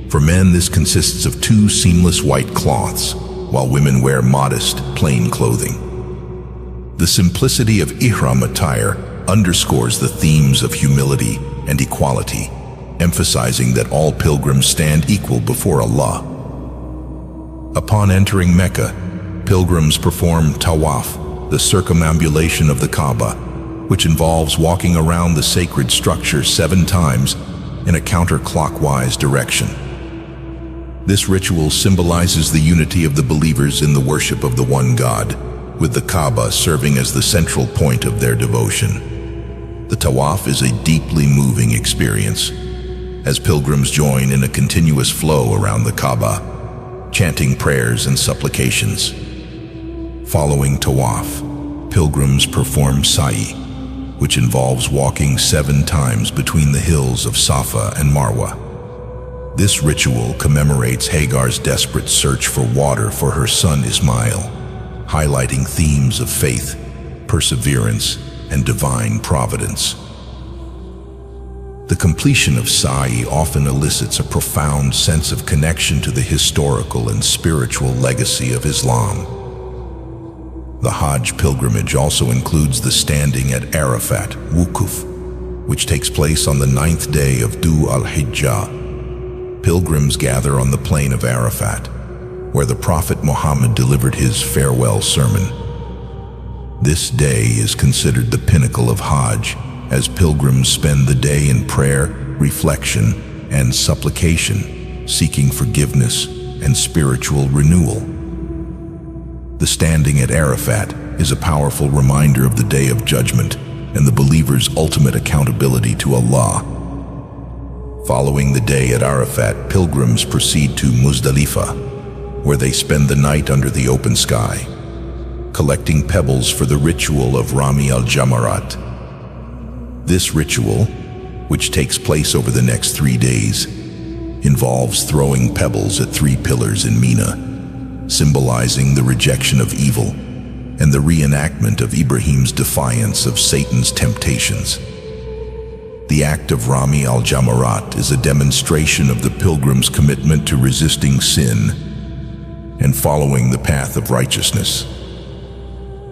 For men, this consists of 2 seamless white cloths, while women wear modest, plain clothing. The simplicity of Ihram attire underscores the themes of humility and equality, emphasizing that all pilgrims stand equal before Allah. Upon entering Mecca, pilgrims perform tawaf, the circumambulation of the Kaaba, which involves walking around the sacred structure 7 times in a counterclockwise direction. This ritual symbolizes the unity of the believers in the worship of the one God, with the Kaaba serving as the central point of their devotion. The tawaf is a deeply moving experience, as pilgrims join in a continuous flow around the Kaaba, chanting prayers and supplications. Following tawaf, pilgrims perform sa'i, which involves walking 7 times between the hills of Safa and Marwa. This ritual commemorates Hagar's desperate search for water for her son Ismail, highlighting themes of faith, perseverance, and divine providence. The completion of sa'i often elicits a profound sense of connection to the historical and spiritual legacy of Islam. The Hajj pilgrimage also includes the standing at Arafat, Wukuf, which takes place on the 9th day of Dhu al-Hijjah. Pilgrims gather on the plain of Arafat, where the Prophet Muhammad delivered his farewell sermon. This day is considered the pinnacle of Hajj, as pilgrims spend the day in prayer, reflection, and supplication, seeking forgiveness and spiritual renewal. The standing at Arafat is a powerful reminder of the Day of Judgment and the believer's ultimate accountability to Allah. Following the day at Arafat, pilgrims proceed to Muzdalifah, where they spend the night under the open sky, collecting pebbles for the ritual of Rami al-Jamarat. This ritual, which takes place over the next 3 days, involves throwing pebbles at 3 pillars in Mina, symbolizing the rejection of evil and the reenactment of Ibrahim's defiance of Satan's temptations. The act of Rami al-Jamarat is a demonstration of the pilgrim's commitment to resisting sin and following the path of righteousness.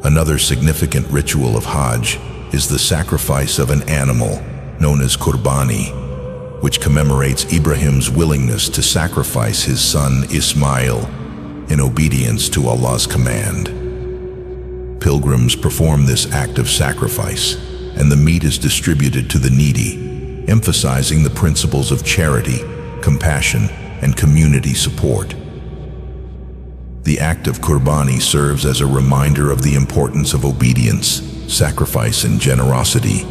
Another significant ritual of Hajj is the sacrifice of an animal known as Qurbani, which commemorates Ibrahim's willingness to sacrifice his son Ismail in obedience to Allah's command. Pilgrims perform this act of sacrifice, and the meat is distributed to the needy, emphasizing the principles of charity, compassion, and community support. The act of Qurbani serves as a reminder of the importance of obedience, sacrifice, and generosity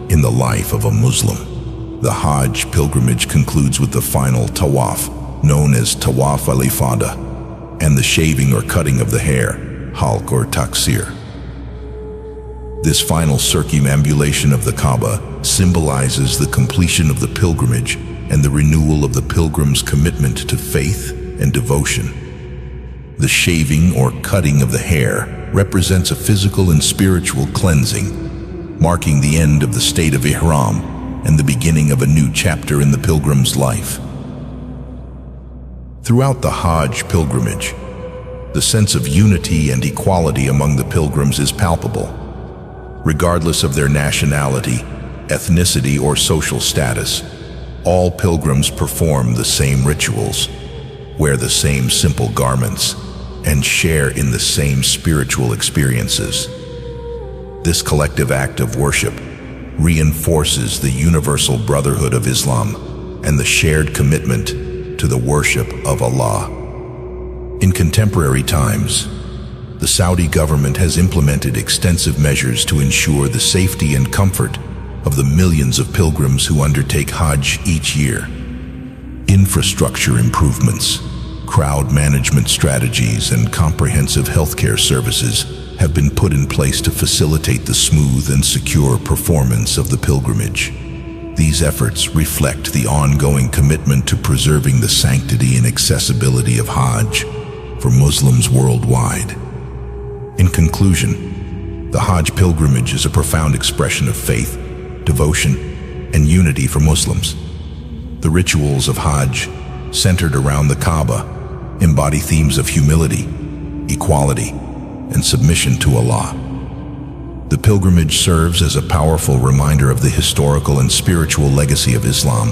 in the life of a Muslim. The Hajj pilgrimage concludes with the final tawaf, known as Tawaf al-Ifada, and the shaving or cutting of the hair, halq or taksir. This final circumambulation of the Kaaba symbolizes the completion of the pilgrimage and the renewal of the pilgrim's commitment to faith and devotion. The shaving or cutting of the hair represents a physical and spiritual cleansing, marking the end of the state of Ihram and the beginning of a new chapter in the pilgrim's life. Throughout the Hajj pilgrimage, the sense of unity and equality among the pilgrims is palpable. Regardless of their nationality, ethnicity, or social status, all pilgrims perform the same rituals, wear the same simple garments, and share in the same spiritual experiences. This collective act of worship reinforces the universal brotherhood of Islam and the shared commitment to the worship of Allah. In contemporary times, the Saudi government has implemented extensive measures to ensure the safety and comfort of the millions of pilgrims who undertake Hajj each year. Infrastructure improvements, crowd management strategies, and comprehensive healthcare services have been put in place to facilitate the smooth and secure performance of the pilgrimage. These efforts reflect the ongoing commitment to preserving the sanctity and accessibility of Hajj for Muslims worldwide. In conclusion, the Hajj pilgrimage is a profound expression of faith, devotion, and unity for Muslims. The rituals of Hajj, centered around the Kaaba, embody themes of humility, equality, and submission to Allah. The pilgrimage serves as a powerful reminder of the historical and spiritual legacy of Islam,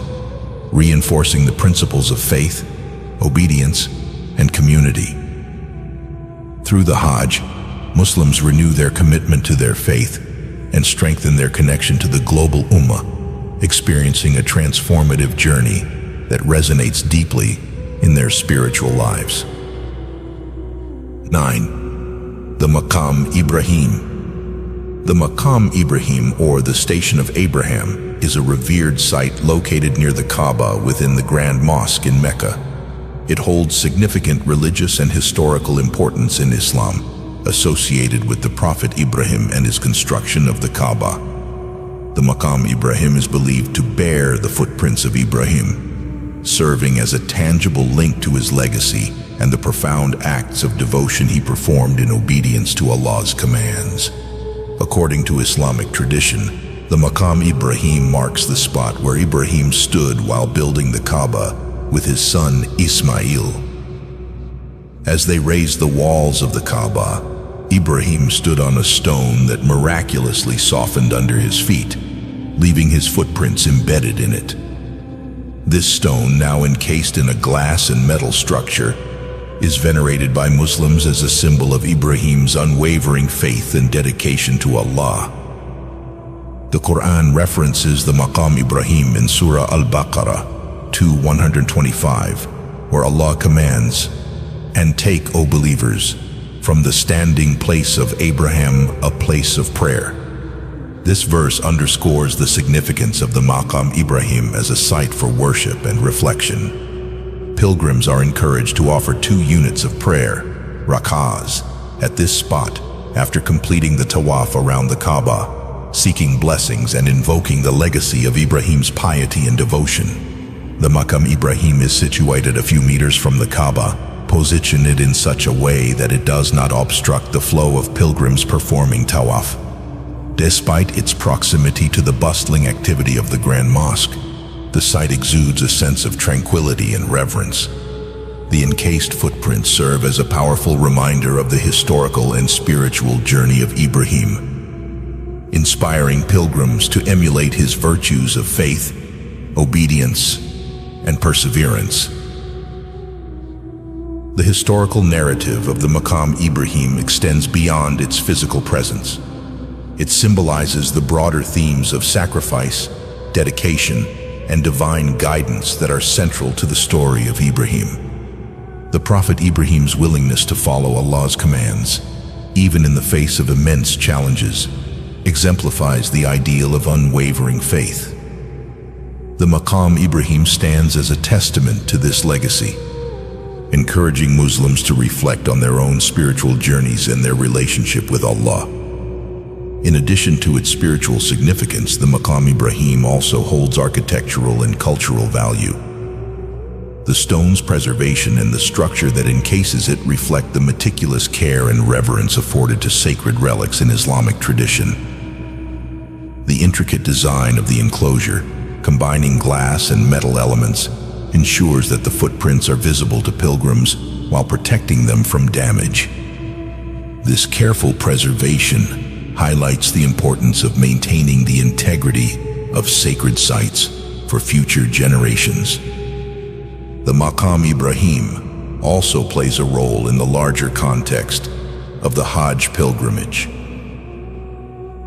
reinforcing the principles of faith, obedience, and community. Through the Hajj, Muslims renew their commitment to their faith and strengthen their connection to the global Ummah, experiencing a transformative journey that resonates deeply in their spiritual lives. 9. The Maqam Ibrahim. The Maqam Ibrahim, or the Station of Abraham, is a revered site located near the Kaaba within the Grand Mosque in Mecca. It holds significant religious and historical importance in Islam, associated with the Prophet Ibrahim and his construction of the Kaaba. The Maqam Ibrahim is believed to bear the footprints of Ibrahim, serving as a tangible link to his legacy and the profound acts of devotion he performed in obedience to Allah's commands. According to Islamic tradition, the Maqam Ibrahim marks the spot where Ibrahim stood while building the Kaaba with his son Ismail. As they raised the walls of the Kaaba, Ibrahim stood on a stone that miraculously softened under his feet, leaving his footprints embedded in it. This stone, now encased in a glass and metal structure, is venerated by Muslims as a symbol of Ibrahim's unwavering faith and dedication to Allah. The Quran references the Maqam Ibrahim in Surah Al-Baqarah 2:125, where Allah commands, "And take, O believers, from the standing place of Abraham a place of prayer." This verse underscores the significance of the Maqam Ibrahim as a site for worship and reflection. Pilgrims are encouraged to offer 2 units of prayer, rak'ahs, at this spot after completing the tawaf around the Kaaba, seeking blessings and invoking the legacy of Ibrahim's piety and devotion. The Maqam Ibrahim is situated a few meters from the Kaaba, positioned in such a way that it does not obstruct the flow of pilgrims performing tawaf. Despite its proximity to the bustling activity of the Grand Mosque, the site exudes a sense of tranquility and reverence. The encased footprints serve as a powerful reminder of the historical and spiritual journey of Ibrahim, inspiring pilgrims to emulate his virtues of faith, obedience, and perseverance. The historical narrative of the Maqam Ibrahim extends beyond its physical presence. It symbolizes the broader themes of sacrifice, dedication, and divine guidance that are central to the story of Ibrahim. The Prophet Ibrahim's willingness to follow Allah's commands, even in the face of immense challenges, exemplifies the ideal of unwavering faith. The Maqam Ibrahim stands as a testament to this legacy, encouraging Muslims to reflect on their own spiritual journeys and their relationship with Allah. In addition to its spiritual significance, the Maqam Ibrahim also holds architectural and cultural value. The stone's preservation and the structure that encases it reflect the meticulous care and reverence afforded to sacred relics in Islamic tradition. The intricate design of the enclosure, combining glass and metal elements, ensures that the footprints are visible to pilgrims while protecting them from damage. This careful preservation highlights the importance of maintaining the integrity of sacred sites for future generations. The Maqam Ibrahim also plays a role in the larger context of the Hajj pilgrimage.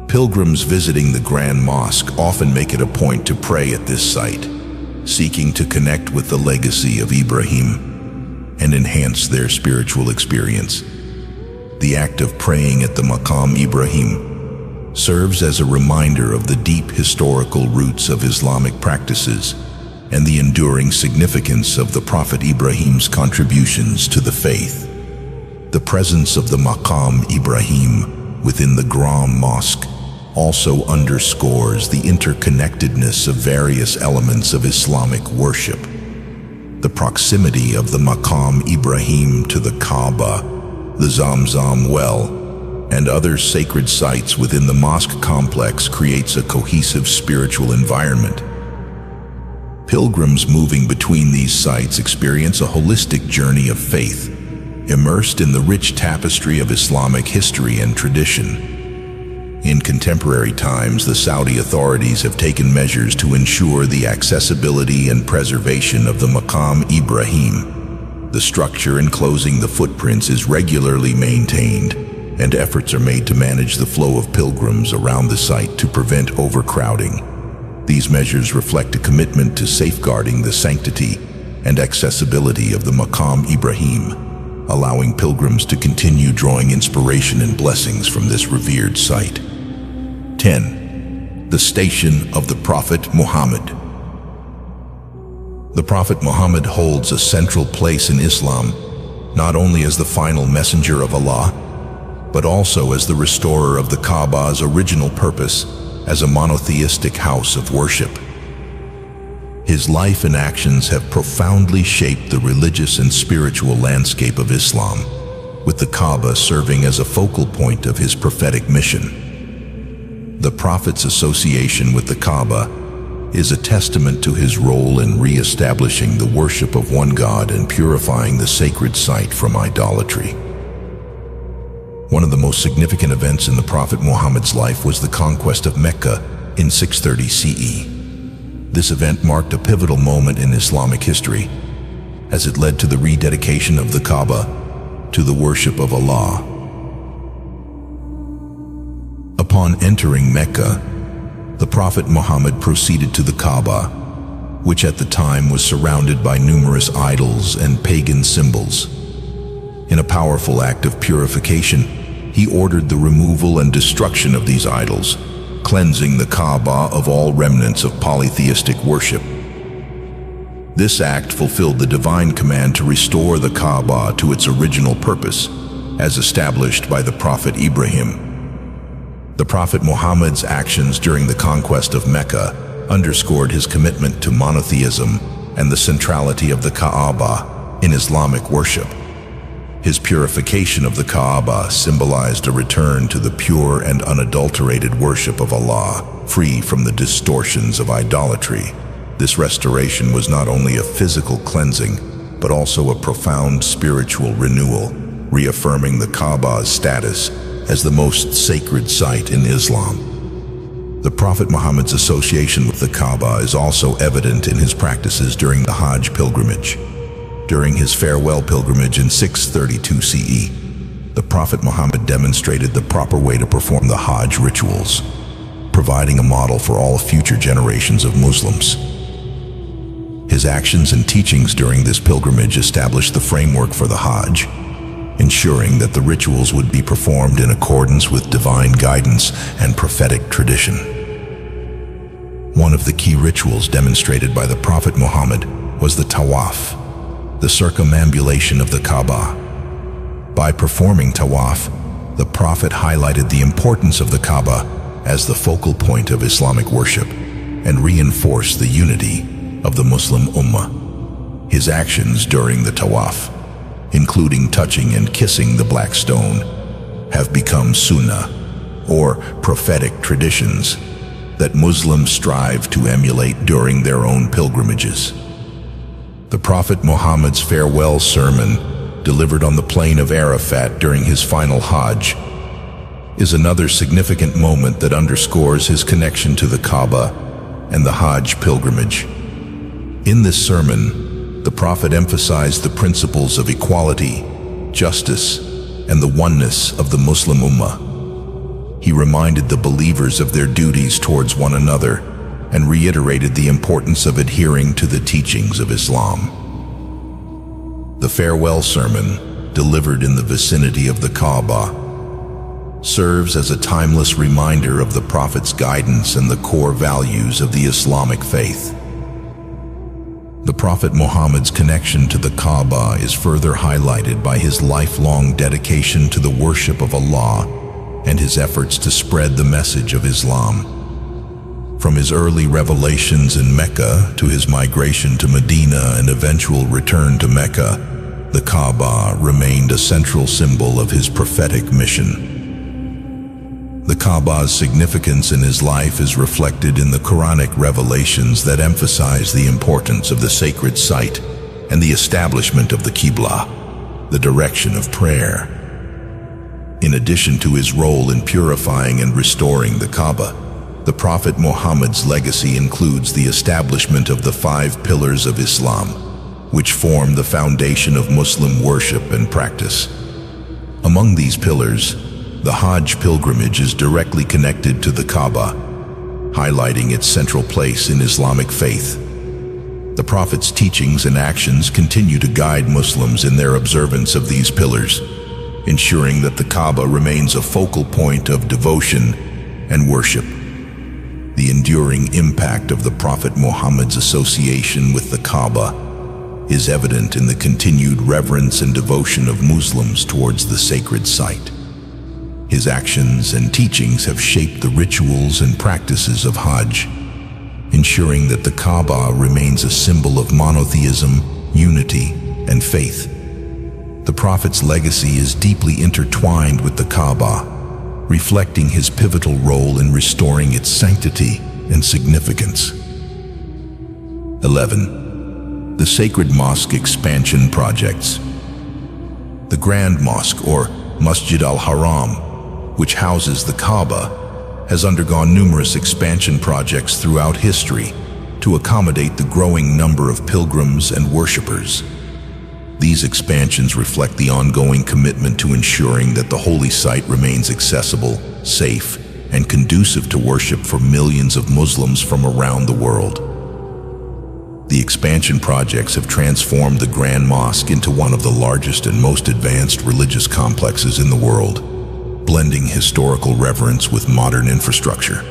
Pilgrims visiting the Grand Mosque often make it a point to pray at this site, seeking to connect with the legacy of Ibrahim and enhance their spiritual experience. The act of praying at the Maqam Ibrahim serves as a reminder of the deep historical roots of Islamic practices and the enduring significance of the Prophet Ibrahim's contributions to the faith. The presence of the Maqam Ibrahim within the Grand Mosque also underscores the interconnectedness of various elements of Islamic worship. The proximity of the Maqam Ibrahim to the Kaaba, the Zamzam well, and other sacred sites within the mosque complex creates a cohesive spiritual environment. Pilgrims moving between these sites experience a holistic journey of faith, immersed in the rich tapestry of Islamic history and tradition. In contemporary times, the Saudi authorities have taken measures to ensure the accessibility and preservation of the Maqam Ibrahim. The structure enclosing the footprints is regularly maintained, and efforts are made to manage the flow of pilgrims around the site to prevent overcrowding. These measures reflect a commitment to safeguarding the sanctity and accessibility of the Maqam Ibrahim, allowing pilgrims to continue drawing inspiration and blessings from this revered site. 10. The Station of the Prophet Muhammad. The Prophet Muhammad holds a central place in Islam, not only as the final messenger of Allah, but also as the restorer of the Kaaba's original purpose as a monotheistic house of worship. His life and actions have profoundly shaped the religious and spiritual landscape of Islam, with the Kaaba serving as a focal point of his prophetic mission. The Prophet's association with the Kaaba is a testament to his role in re-establishing the worship of one God and purifying the sacred site from idolatry. One of the most significant events in the Prophet Muhammad's life was the conquest of Mecca in 630 CE. This event marked a pivotal moment in Islamic history, as it led to the rededication of the Kaaba to the worship of Allah. Upon entering Mecca, the Prophet Muhammad proceeded to the Kaaba, which at the time was surrounded by numerous idols and pagan symbols. In a powerful act of purification, he ordered the removal and destruction of these idols, cleansing the Kaaba of all remnants of polytheistic worship. This act fulfilled the divine command to restore the Kaaba to its original purpose, as established by the Prophet Ibrahim. The Prophet Muhammad's actions during the conquest of Mecca underscored his commitment to monotheism and the centrality of the Kaaba in Islamic worship. His purification of the Kaaba symbolized a return to the pure and unadulterated worship of Allah, free from the distortions of idolatry. This restoration was not only a physical cleansing, but also a profound spiritual renewal, reaffirming the Kaaba's status as the most sacred site in Islam. The Prophet Muhammad's association with the Kaaba is also evident in his practices during the Hajj pilgrimage. During his farewell pilgrimage in 632 CE, the Prophet Muhammad demonstrated the proper way to perform the Hajj rituals, providing a model for all future generations of Muslims. His actions and teachings during this pilgrimage established the framework for the Hajj, ensuring that the rituals would be performed in accordance with divine guidance and prophetic tradition. One of the key rituals demonstrated by the Prophet Muhammad was the tawaf, the circumambulation of the Kaaba. By performing tawaf, the Prophet highlighted the importance of the Kaaba as the focal point of Islamic worship and reinforced the unity of the Muslim Ummah. His actions during the tawaf, including touching and kissing the black stone, have become sunnah, or prophetic traditions, that Muslims strive to emulate during their own pilgrimages. The Prophet Muhammad's farewell sermon, delivered on the plain of Arafat during his final Hajj, is another significant moment that underscores his connection to the Kaaba and the Hajj pilgrimage. In this sermon, the Prophet emphasized the principles of equality, justice, and the oneness of the Muslim Ummah. He reminded the believers of their duties towards one another and reiterated the importance of adhering to the teachings of Islam. The farewell sermon, delivered in the vicinity of the Kaaba, serves as a timeless reminder of the Prophet's guidance and the core values of the Islamic faith. The Prophet Muhammad's connection to the Kaaba is further highlighted by his lifelong dedication to the worship of Allah and his efforts to spread the message of Islam. From his early revelations in Mecca to his migration to Medina and eventual return to Mecca, the Kaaba remained a central symbol of his prophetic mission. The Kaaba's significance in his life is reflected in the Quranic revelations that emphasize the importance of the sacred site and the establishment of the Qibla, the direction of prayer. In addition to his role in purifying and restoring the Kaaba, the Prophet Muhammad's legacy includes the establishment of the 5 pillars of Islam, which form the foundation of Muslim worship and practice. Among these pillars, the Hajj pilgrimage is directly connected to the Kaaba, highlighting its central place in Islamic faith. The Prophet's teachings and actions continue to guide Muslims in their observance of these pillars, ensuring that the Kaaba remains a focal point of devotion and worship. The enduring impact of the Prophet Muhammad's association with the Kaaba is evident in the continued reverence and devotion of Muslims towards the sacred site. His actions and teachings have shaped the rituals and practices of Hajj, ensuring that the Kaaba remains a symbol of monotheism, unity, and faith. The Prophet's legacy is deeply intertwined with the Kaaba, reflecting his pivotal role in restoring its sanctity and significance. 11. The Sacred Mosque Expansion Projects. The Grand Mosque, or Masjid al-Haram, which houses the Kaaba, has undergone numerous expansion projects throughout history to accommodate the growing number of pilgrims and worshippers. These expansions reflect the ongoing commitment to ensuring that the holy site remains accessible, safe, and conducive to worship for millions of Muslims from around the world. The expansion projects have transformed the Grand Mosque into one of the largest and most advanced religious complexes in the world, blending historical reverence with modern infrastructure.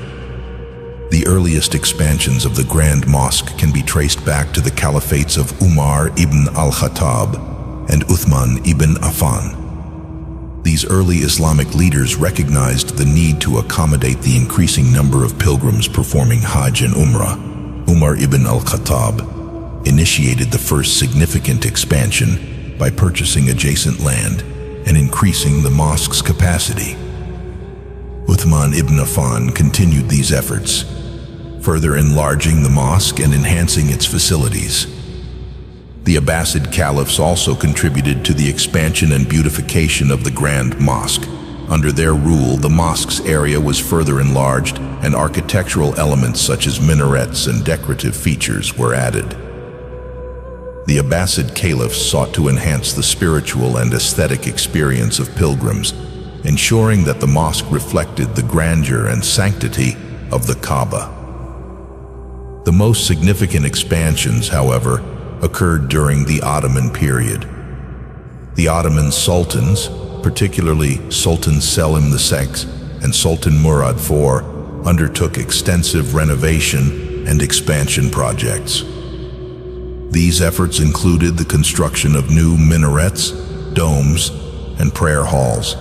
The earliest expansions of the Grand Mosque can be traced back to the caliphates of Umar ibn al-Khattab and Uthman ibn Affan. These early Islamic leaders recognized the need to accommodate the increasing number of pilgrims performing Hajj and Umrah. Umar ibn al-Khattab initiated the first significant expansion by purchasing adjacent land and increasing the mosque's capacity. Uthman ibn Affan continued these efforts, further enlarging the mosque and enhancing its facilities. The Abbasid caliphs also contributed to the expansion and beautification of the Grand Mosque. Under their rule, the mosque's area was further enlarged, and architectural elements such as minarets and decorative features were added. The Abbasid caliphs sought to enhance the spiritual and aesthetic experience of pilgrims, ensuring that the mosque reflected the grandeur and sanctity of the Kaaba. The most significant expansions, however, occurred during the Ottoman period. The Ottoman sultans, particularly Sultan Selim II and Sultan Murad IV, undertook extensive renovation and expansion projects. These efforts included the construction of new minarets, domes, and prayer halls,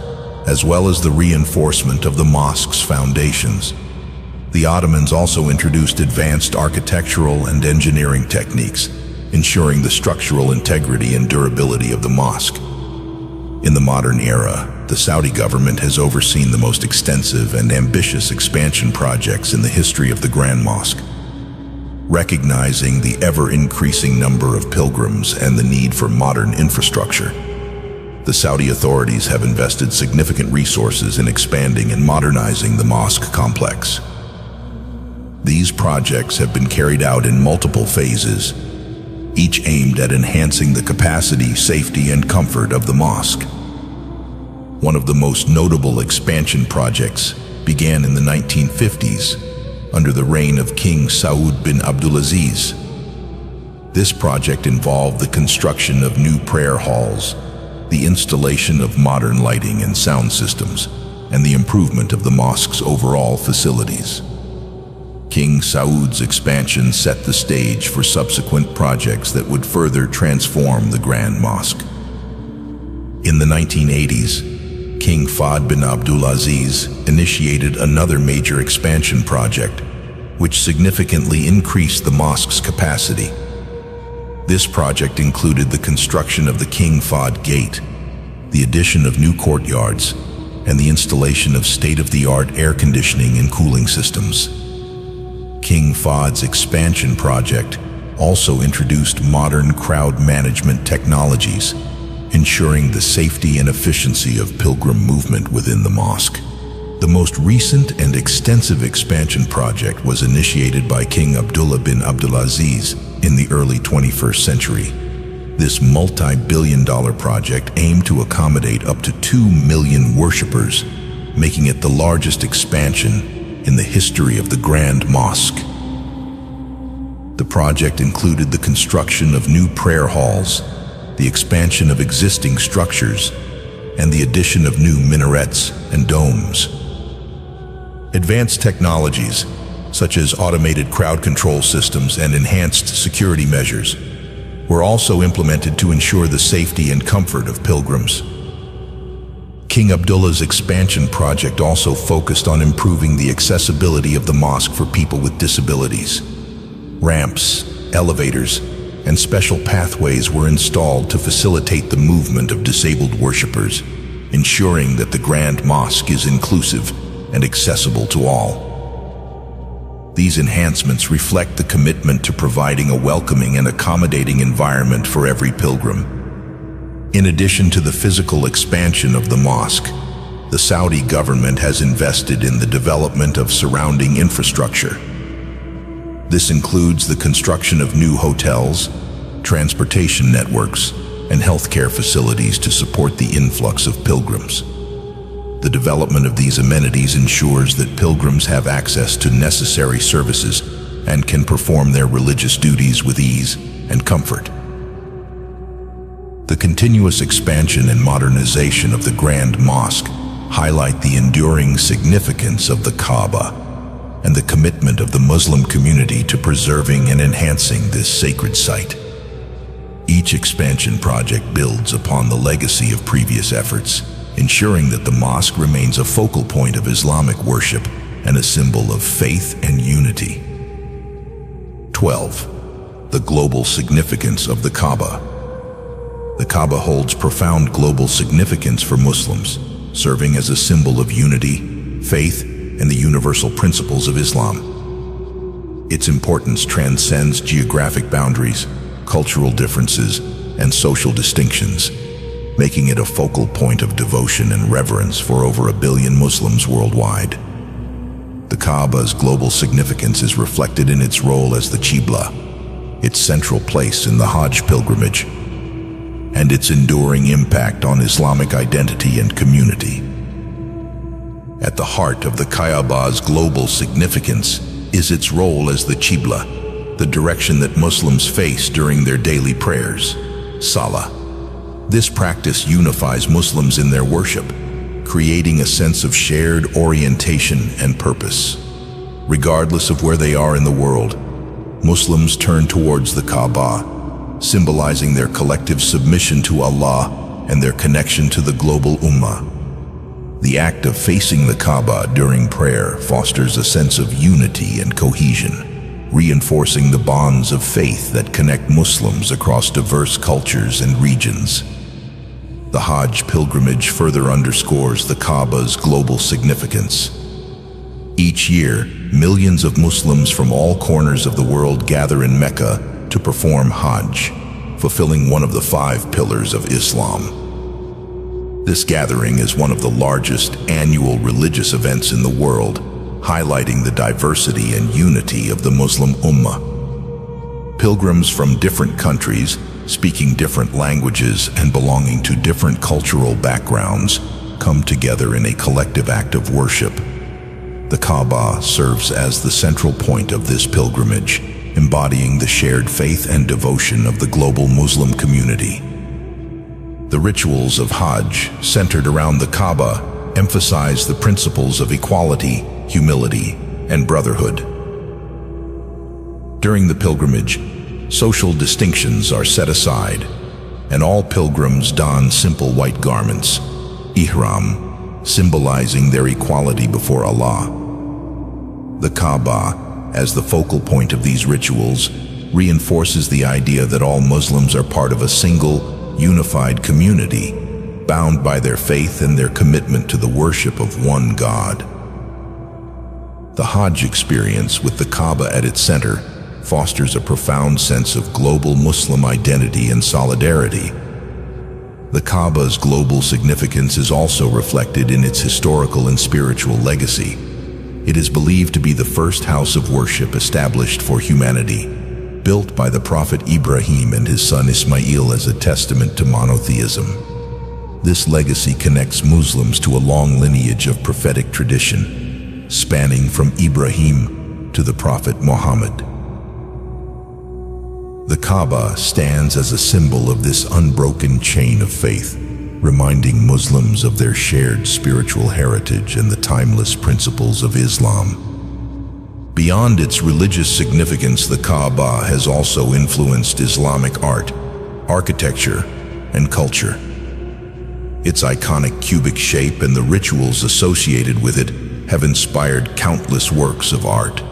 as well as the reinforcement of the mosque's foundations. The Ottomans also introduced advanced architectural and engineering techniques, ensuring the structural integrity and durability of the mosque. In the modern era, the Saudi government has overseen the most extensive and ambitious expansion projects in the history of the Grand Mosque. Recognizing the ever-increasing number of pilgrims and the need for modern infrastructure, the Saudi authorities have invested significant resources in expanding and modernizing the mosque complex. These projects have been carried out in multiple phases, each aimed at enhancing the capacity, safety, and comfort of the mosque. One of the most notable expansion projects began in the 1950s under the reign of King Saud bin Abdulaziz. This project involved the construction of new prayer halls, the installation of modern lighting and sound systems, and the improvement of the mosque's overall facilities. King Saud's expansion set the stage for subsequent projects that would further transform the Grand Mosque. In the 1980s, King Fahd bin Abdulaziz initiated another major expansion project, which significantly increased the mosque's capacity. This project included the construction of the King Fahd Gate, the addition of new courtyards, and the installation of state-of-the-art air conditioning and cooling systems. King Fahd's expansion project also introduced modern crowd management technologies, ensuring the safety and efficiency of pilgrim movement within the mosque. The most recent and extensive expansion project was initiated by King Abdullah bin Abdulaziz in the early 21st century. This multi-billion-dollar project aimed to accommodate up to 2 million worshippers, making it the largest expansion in the history of the Grand Mosque. The project included the construction of new prayer halls, the expansion of existing structures, and the addition of new minarets and domes. Advanced technologies, such as automated crowd control systems and enhanced security measures, were also implemented to ensure the safety and comfort of pilgrims. King Abdullah's expansion project also focused on improving the accessibility of the mosque for people with disabilities. Ramps, elevators, and special pathways were installed to facilitate the movement of disabled worshippers, ensuring that the Grand Mosque is inclusive and accessible to all. These enhancements reflect the commitment to providing a welcoming and accommodating environment for every pilgrim. In addition to the physical expansion of the mosque, the Saudi government has invested in the development of surrounding infrastructure. This includes the construction of new hotels, transportation networks, and healthcare facilities to support the influx of pilgrims. The development of these amenities ensures that pilgrims have access to necessary services and can perform their religious duties with ease and comfort. The continuous expansion and modernization of the Grand Mosque highlight the enduring significance of the Kaaba and the commitment of the Muslim community to preserving and enhancing this sacred site. Each expansion project builds upon the legacy of previous efforts, ensuring that the mosque remains a focal point of Islamic worship and a symbol of faith and unity. 12. The global significance of the Kaaba. The Kaaba holds profound global significance for Muslims, serving as a symbol of unity, faith, and the universal principles of Islam. Its importance transcends geographic boundaries, cultural differences, and social distinctions, making it a focal point of devotion and reverence for over 1 billion Muslims worldwide. The Kaaba's global significance is reflected in its role as the Qibla, its central place in the Hajj pilgrimage, and its enduring impact on Islamic identity and community. At the heart of the Kaaba's global significance is its role as the Qibla, the direction that Muslims face during their daily prayers, Salah. This practice unifies Muslims in their worship, creating a sense of shared orientation and purpose. Regardless of where they are in the world, Muslims turn towards the Kaaba, symbolizing their collective submission to Allah and their connection to the global Ummah. The act of facing the Kaaba during prayer fosters a sense of unity and cohesion, reinforcing the bonds of faith that connect Muslims across diverse cultures and regions. The Hajj pilgrimage further underscores the Kaaba's global significance. Each year, millions of Muslims from all corners of the world gather in Mecca to perform Hajj, fulfilling one of the 5 pillars of Islam. This gathering is one of the largest annual religious events in the world, highlighting the diversity and unity of the Muslim Ummah. Pilgrims from different countries, speaking different languages and belonging to different cultural backgrounds, come together in a collective act of worship. The Kaaba serves as the central point of this pilgrimage, embodying the shared faith and devotion of the global Muslim community. The rituals of Hajj, centered around the Kaaba, emphasize the principles of equality, humility, and brotherhood. During the pilgrimage, social distinctions are set aside, and all pilgrims don simple white garments, ihram, symbolizing their equality before Allah. The Kaaba, as the focal point of these rituals, reinforces the idea that all Muslims are part of a single, unified community, bound by their faith and their commitment to the worship of one God. The Hajj experience, with the Kaaba at its center, fosters a profound sense of global Muslim identity and solidarity. The Kaaba's global significance is also reflected in its historical and spiritual legacy. It is believed to be the first house of worship established for humanity, built by the Prophet Ibrahim and his son Ismail as a testament to monotheism. This legacy connects Muslims to a long lineage of prophetic tradition, spanning from Ibrahim to the Prophet Muhammad. The Kaaba stands as a symbol of this unbroken chain of faith, reminding Muslims of their shared spiritual heritage and the timeless principles of Islam. Beyond its religious significance, the Kaaba has also influenced Islamic art, architecture, and culture. Its iconic cubic shape and the rituals associated with it have inspired countless works of art,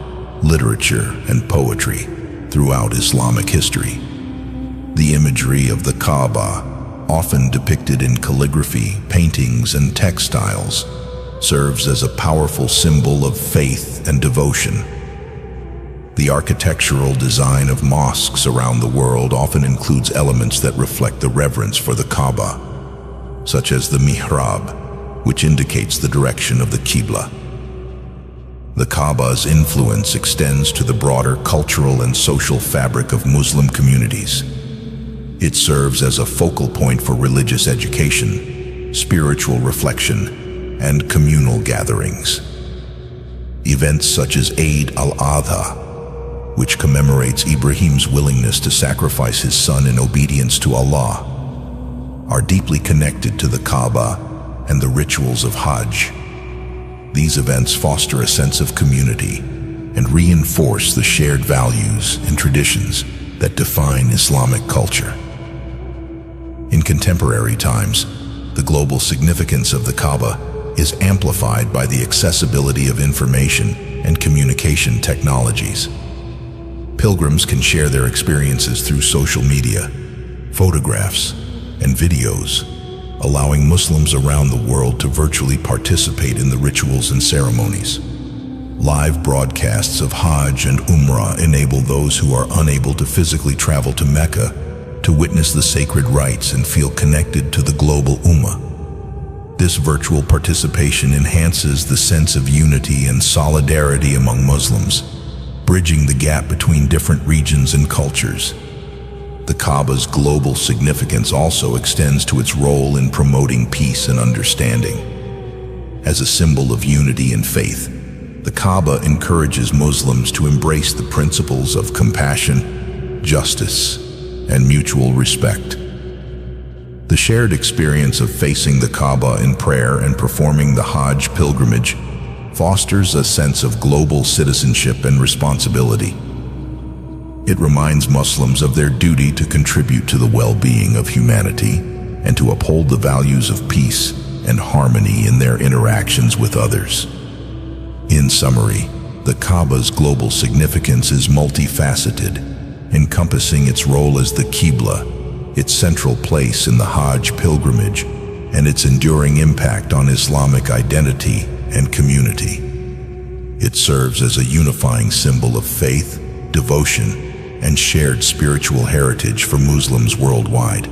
literature, and poetry throughout Islamic history. The imagery of the Kaaba, often depicted in calligraphy, paintings, and textiles, serves as a powerful symbol of faith and devotion. The architectural design of mosques around the world often includes elements that reflect the reverence for the Kaaba, such as the mihrab, which indicates the direction of the Qibla. The Kaaba's influence extends to the broader cultural and social fabric of Muslim communities. It serves as a focal point for religious education, spiritual reflection, and communal gatherings. Events such as Eid al-Adha, which commemorates Ibrahim's willingness to sacrifice his son in obedience to Allah, are deeply connected to the Kaaba and the rituals of Hajj. These events foster a sense of community and reinforce the shared values and traditions that define Islamic culture. In contemporary times, the global significance of the Kaaba is amplified by the accessibility of information and communication technologies. Pilgrims can share their experiences through social media, photographs, and videos, allowing Muslims around the world to virtually participate in the rituals and ceremonies. Live broadcasts of Hajj and Umrah enable those who are unable to physically travel to Mecca to witness the sacred rites and feel connected to the global Ummah. This virtual participation enhances the sense of unity and solidarity among Muslims, bridging the gap between different regions and cultures. The Kaaba's global significance also extends to its role in promoting peace and understanding. As a symbol of unity and faith, the Kaaba encourages Muslims to embrace the principles of compassion, justice, and mutual respect. The shared experience of facing the Kaaba in prayer and performing the Hajj pilgrimage fosters a sense of global citizenship and responsibility. It reminds Muslims of their duty to contribute to the well-being of humanity and to uphold the values of peace and harmony in their interactions with others. In summary, the Kaaba's global significance is multifaceted, encompassing its role as the Qibla, its central place in the Hajj pilgrimage, and its enduring impact on Islamic identity and community. It serves as a unifying symbol of faith, devotion, and shared spiritual heritage for Muslims worldwide.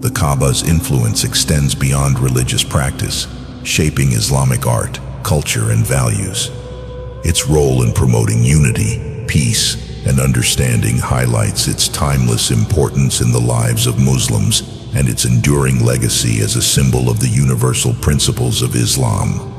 The Kaaba's influence extends beyond religious practice, shaping Islamic art, culture, and values. Its role in promoting unity, peace, and understanding highlights its timeless importance in the lives of Muslims and its enduring legacy as a symbol of the universal principles of Islam.